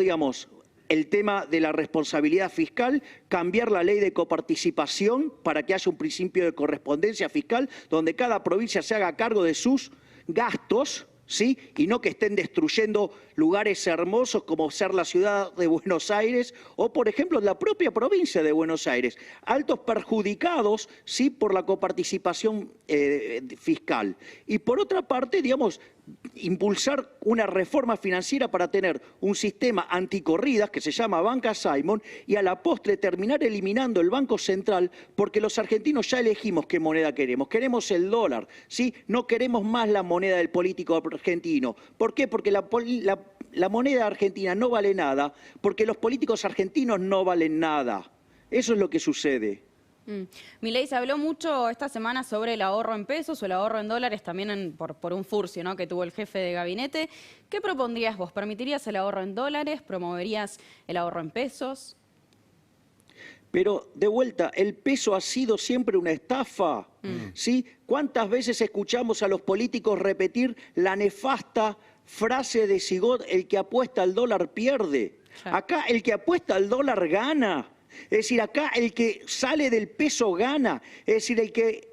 el tema de la responsabilidad fiscal, cambiar la ley de coparticipación para que haya un principio de correspondencia fiscal donde cada provincia se haga cargo de sus gastos, ¿sí? Y no que estén destruyendo lugares hermosos como ser la ciudad de Buenos Aires o, por ejemplo, la propia provincia de Buenos Aires. Altos perjudicados, ¿sí? Por la coparticipación fiscal. Y por otra parte, impulsar una reforma financiera para tener un sistema anticorridas que se llama Banca Simon y a la postre terminar eliminando el Banco Central porque los argentinos ya elegimos qué moneda queremos. Queremos el dólar, ¿sí? No queremos más la moneda del político argentino. ¿Por qué? Porque la moneda argentina no vale nada, porque los políticos argentinos no valen nada. Eso es lo que sucede. Milei, se habló mucho esta semana sobre el ahorro en pesos o el ahorro en dólares, también por un furcio, ¿no?, que tuvo el jefe de gabinete. ¿Qué propondrías vos? ¿Permitirías el ahorro en dólares? ¿Promoverías el ahorro en pesos? Pero, de vuelta, el peso ha sido siempre una estafa, ¿sí? ¿Cuántas veces escuchamos a los políticos repetir la nefasta frase de Sigot, el que apuesta al dólar pierde? Claro. Acá el que apuesta al dólar gana. Es decir, acá el que sale del peso gana. Es decir, el que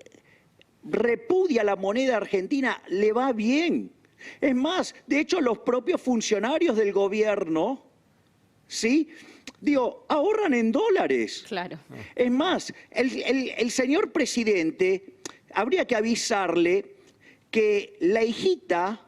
repudia la moneda argentina le va bien. Es más, de hecho, los propios funcionarios del gobierno, ¿sí?, digo, ahorran en dólares. Claro. Es más, el señor presidente, habría que avisarle que la hijita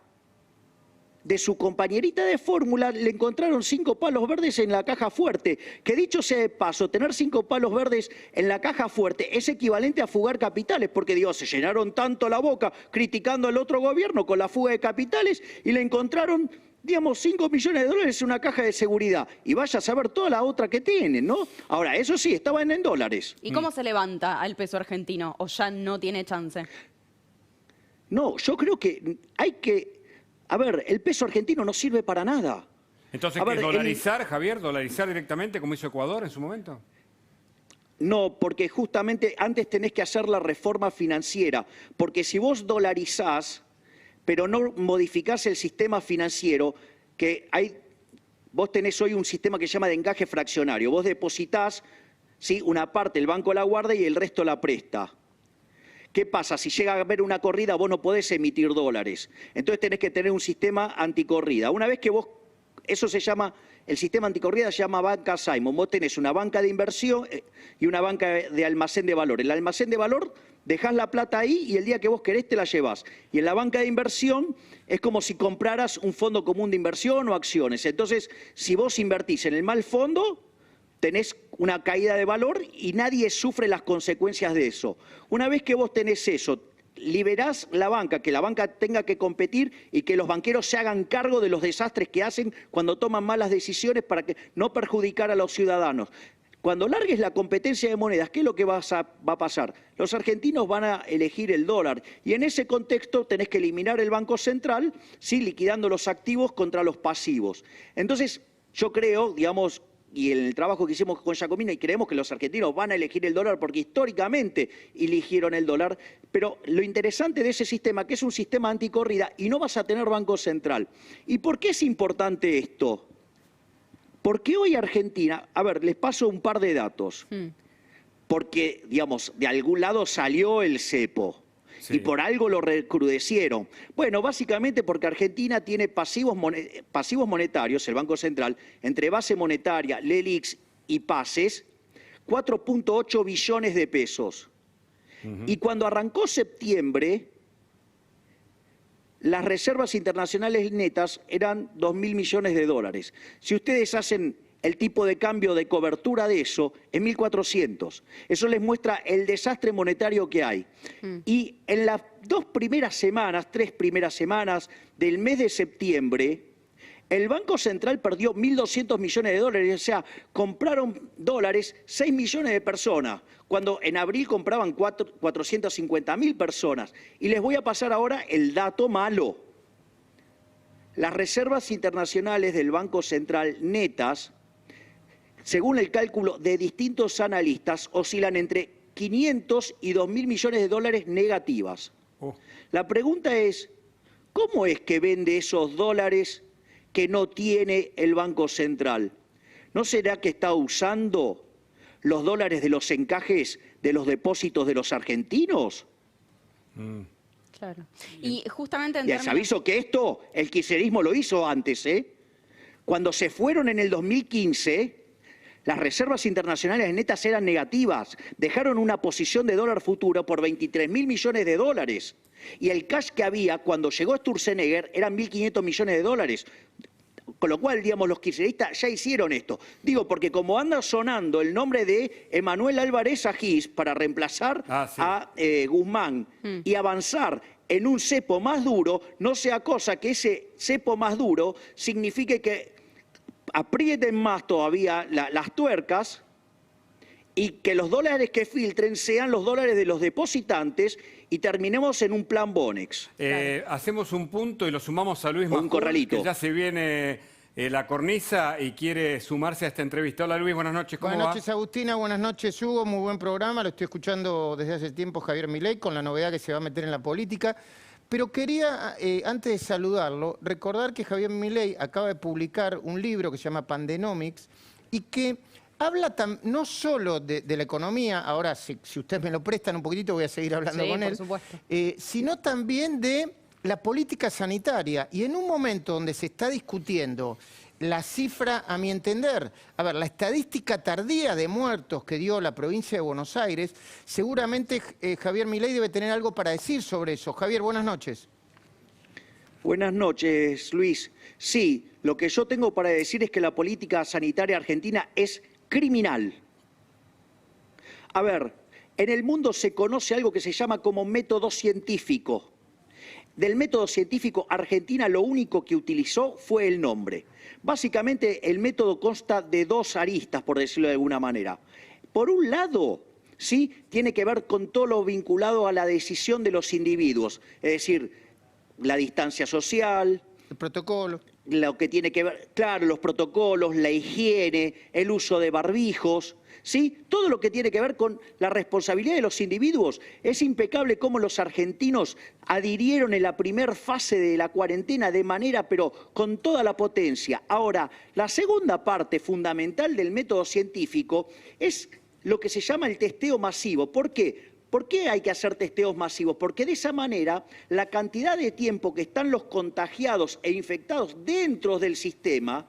de su compañerita de fórmula le encontraron 5 palos verdes en la caja fuerte. Que dicho sea de paso, tener 5 palos verdes en la caja fuerte es equivalente a fugar capitales, porque Dios, se llenaron tanto la boca criticando al otro gobierno con la fuga de capitales y le encontraron, digamos, 5 millones de dólares en una caja de seguridad. Y vaya a saber toda la otra que tienen, ¿no? Ahora, eso sí, estaban en dólares. ¿Y cómo se levanta al peso argentino? ¿O ya no tiene chance? No, yo creo que hay que... A ver, el peso argentino no sirve para nada. Entonces, ¿qué, dolarizar, Javier? ¿Dolarizar directamente como hizo Ecuador en su momento? No, porque justamente antes tenés que hacer la reforma financiera. Porque si vos dolarizás, pero no modificás el sistema financiero, vos tenés hoy un sistema que se llama de encaje fraccionario. Vos depositás, ¿sí?, una parte el banco la guarda y el resto la presta. ¿Qué pasa? Si llega a haber una corrida, vos no podés emitir dólares. Entonces tenés que tener un sistema anticorrida. Una vez que vos, eso se llama, el sistema anticorrida se llama banca Simon. Vos tenés una banca de inversión y una banca de almacén de valor. El almacén de valor dejás la plata ahí y el día que vos querés te la llevás. Y en la banca de inversión es como si compraras un fondo común de inversión o acciones. Entonces, si vos invertís en el mal fondo, tenés una caída de valor y nadie sufre las consecuencias de eso. Una vez que vos tenés eso, liberás la banca, que la banca tenga que competir y que los banqueros se hagan cargo de los desastres que hacen cuando toman malas decisiones para que no perjudicar a los ciudadanos. Cuando largues la competencia de monedas, ¿qué es lo que va a pasar? Los argentinos van a elegir el dólar y en ese contexto tenés que eliminar el Banco Central, ¿sí?, liquidando los activos contra los pasivos. Entonces, yo creo, digamos, y en el trabajo que hicimos con Giacomino, y creemos que los argentinos van a elegir el dólar porque históricamente eligieron el dólar, pero lo interesante de ese sistema, que es un sistema anticorrida y no vas a tener Banco Central. ¿Y por qué es importante esto? Porque hoy Argentina, a ver, les paso un par de datos, porque, digamos, de algún lado salió el cepo. Sí. Y por algo lo recrudecieron. Bueno, básicamente porque Argentina tiene pasivos monetarios, el Banco Central, entre base monetaria, LELIX y pases, 4.8 billones de pesos. Y cuando arrancó septiembre, las reservas internacionales netas eran 2.000 millones de dólares. Si ustedes hacen el tipo de cambio de cobertura de eso es 1.400. Eso les muestra el desastre monetario que hay. Y en las 3 primeras semanas del mes de septiembre, el Banco Central perdió 1.200 millones de dólares. O sea, compraron dólares 6 millones de personas, cuando en abril compraban 450.000 personas. Y les voy a pasar ahora el dato malo. Las reservas internacionales del Banco Central netas, según el cálculo de distintos analistas, oscilan entre 500 y 2.000 millones de dólares negativas. La pregunta es, ¿cómo es que vende esos dólares que no tiene el Banco Central? ¿No será que está usando los dólares de los encajes de los depósitos de los argentinos? Claro. Y justamente Les aviso que esto, el kirchnerismo lo hizo antes, ¿eh? Cuando se fueron en el 2015... las reservas internacionales netas eran negativas, dejaron una posición de dólar futuro por 23.000 millones de dólares. Y el cash que había cuando llegó Sturzenegger eran 1.500 millones de dólares. Con lo cual, digamos, los kirchneristas ya hicieron esto. Digo, porque como anda sonando el nombre de Emanuel Álvarez Agis para reemplazar a Guzmán y avanzar en un cepo más duro, no sea cosa que ese cepo más duro signifique que aprieten más todavía las tuercas y que los dólares que filtren sean los dólares de los depositantes y terminemos en un plan Bonex. Hacemos un punto y lo sumamos a Luis Un Majul, corralito. que ya se viene la cornisa y quiere sumarse a esta entrevista. Hola Luis, buenas noches, ¿cómo va? Buenas noches Agustina, buenas noches Hugo, muy buen programa, lo estoy escuchando desde hace tiempo Javier Milei con la novedad que se va a meter en la política. Pero quería, antes de saludarlo, recordar que Javier Milei acaba de publicar un libro que se llama Pandenomics y que habla no solo de la economía, ahora si ustedes me lo prestan un poquitito voy a seguir hablando con él, sino también de la política sanitaria. Y en un momento donde se está discutiendo la cifra, a mi entender, a ver, la estadística tardía de muertos que dio la provincia de Buenos Aires, seguramente Javier Milei debe tener algo para decir sobre eso. Javier, buenas noches. Buenas noches, Luis. Sí, lo que yo tengo para decir es que la política sanitaria argentina es criminal. A ver, en el mundo se conoce algo que se llama como método científico. Del método científico, Argentina lo único que utilizó fue el nombre. Básicamente, el método consta de dos aristas, por decirlo de alguna manera. Por un lado, sí, tiene que ver con todo lo vinculado a la decisión de los individuos, es decir, la distancia social, el protocolo, lo que tiene que ver, claro, los protocolos, la higiene, el uso de barbijos, ¿sí? Todo lo que tiene que ver con la responsabilidad de los individuos. Es impecable cómo los argentinos adhirieron en la primera fase de la cuarentena de manera, pero con toda la potencia. Ahora, la segunda parte fundamental del método científico es lo que se llama el testeo masivo. ¿Por qué? ¿Por qué hay que hacer testeos masivos? Porque de esa manera la cantidad de tiempo que están los contagiados e infectados dentro del sistema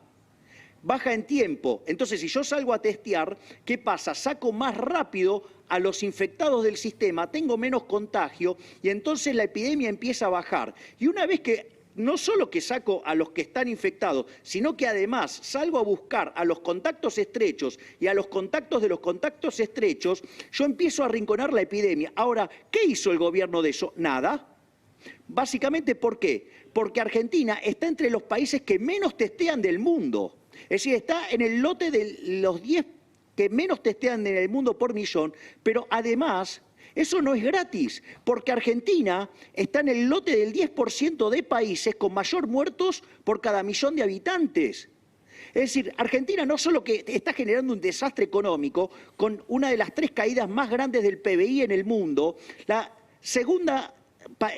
baja en tiempo. Entonces, si yo salgo a testear, ¿qué pasa? Saco más rápido a los infectados del sistema, tengo menos contagio y entonces la epidemia empieza a bajar. Y una vez que no solo que saco a los que están infectados, sino que además salgo a buscar a los contactos estrechos y a los contactos de los contactos estrechos, yo empiezo a arrinconar la epidemia. Ahora, ¿qué hizo el gobierno de eso? Nada. Básicamente, ¿por qué? Porque Argentina está entre los países que menos testean del mundo. Es decir, está en el lote de los 10 que menos testean en el mundo por millón, pero además eso no es gratis, porque Argentina está en el lote del 10% de países con mayor muertos por cada millón de habitantes. Es decir, Argentina no solo que está generando un desastre económico, con una de las 3 caídas más grandes del PBI en el mundo, la segunda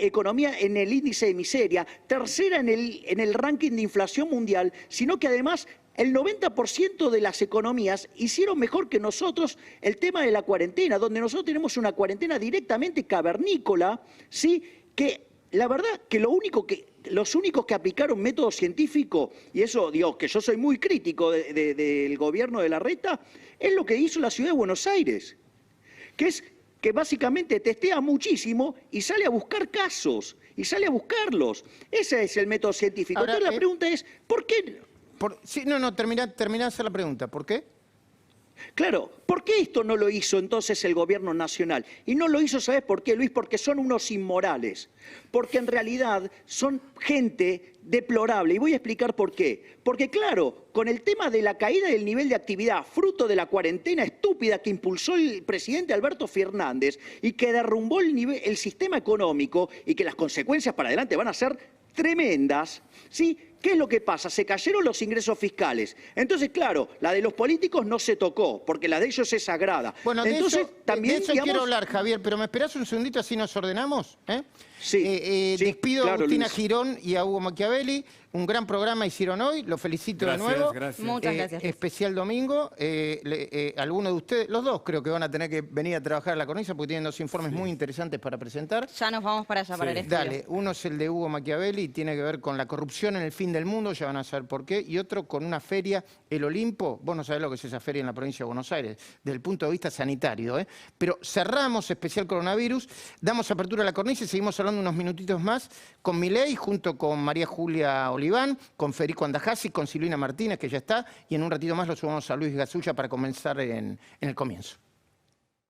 economía en el índice de miseria, tercera en el ranking de inflación mundial, sino que además el 90% de las economías hicieron mejor que nosotros el tema de la cuarentena, donde nosotros tenemos una cuarentena directamente cavernícola, ¿sí? Que la verdad que los únicos que aplicaron método científico, y eso digo que yo soy muy crítico del gobierno de Larreta, es lo que hizo la ciudad de Buenos Aires, que es que básicamente testea muchísimo y sale a buscar casos, y sale a buscarlos. Ese es el método científico. Ahora, entonces la pregunta es, ¿por qué? Sí, terminá de hacer la pregunta. ¿Por qué? Claro, ¿por qué esto no lo hizo entonces el gobierno nacional? Y no lo hizo, ¿sabes por qué, Luis? Porque son unos inmorales. Porque en realidad son gente deplorable. Y voy a explicar por qué. Porque claro, con el tema de la caída del nivel de actividad, fruto de la cuarentena estúpida que impulsó el presidente Alberto Fernández y que derrumbó el sistema económico y que las consecuencias para adelante van a ser tremendas, ¿sí? ¿Qué es lo que pasa? Se cayeron los ingresos fiscales. Entonces, claro, la de los políticos no se tocó, porque la de ellos es sagrada. Bueno, entonces, de eso quiero hablar, Javier, pero ¿me esperás un segundito así nos ordenamos? Sí. Despido claro, a Agustina Luis. Girón y a Hugo Machiavelli. Un gran programa hicieron hoy, lo felicito de nuevo. Gracias. Muchas gracias. Especial domingo. Algunos de ustedes, los dos creo que van a tener que venir a trabajar a la cornisa porque tienen 2 informes muy interesantes para presentar. Ya nos vamos para allá, para el estudio. Dale, uno es el de Hugo Machiavelli y tiene que ver con la corrupción en el fin del mundo, ya van a saber por qué, y otro con una feria, el Olimpo, vos no sabés lo que es esa feria en la provincia de Buenos Aires, desde el punto de vista sanitario, ¿eh? Pero cerramos especial coronavirus, damos apertura a la cornisa y seguimos hablando unos minutitos más con Milei, junto con María Julia Oliván, con Federico Andajasi, con Silvina Martínez, que ya está, y en un ratito más lo subimos a Luis Gasulla para comenzar en el comienzo.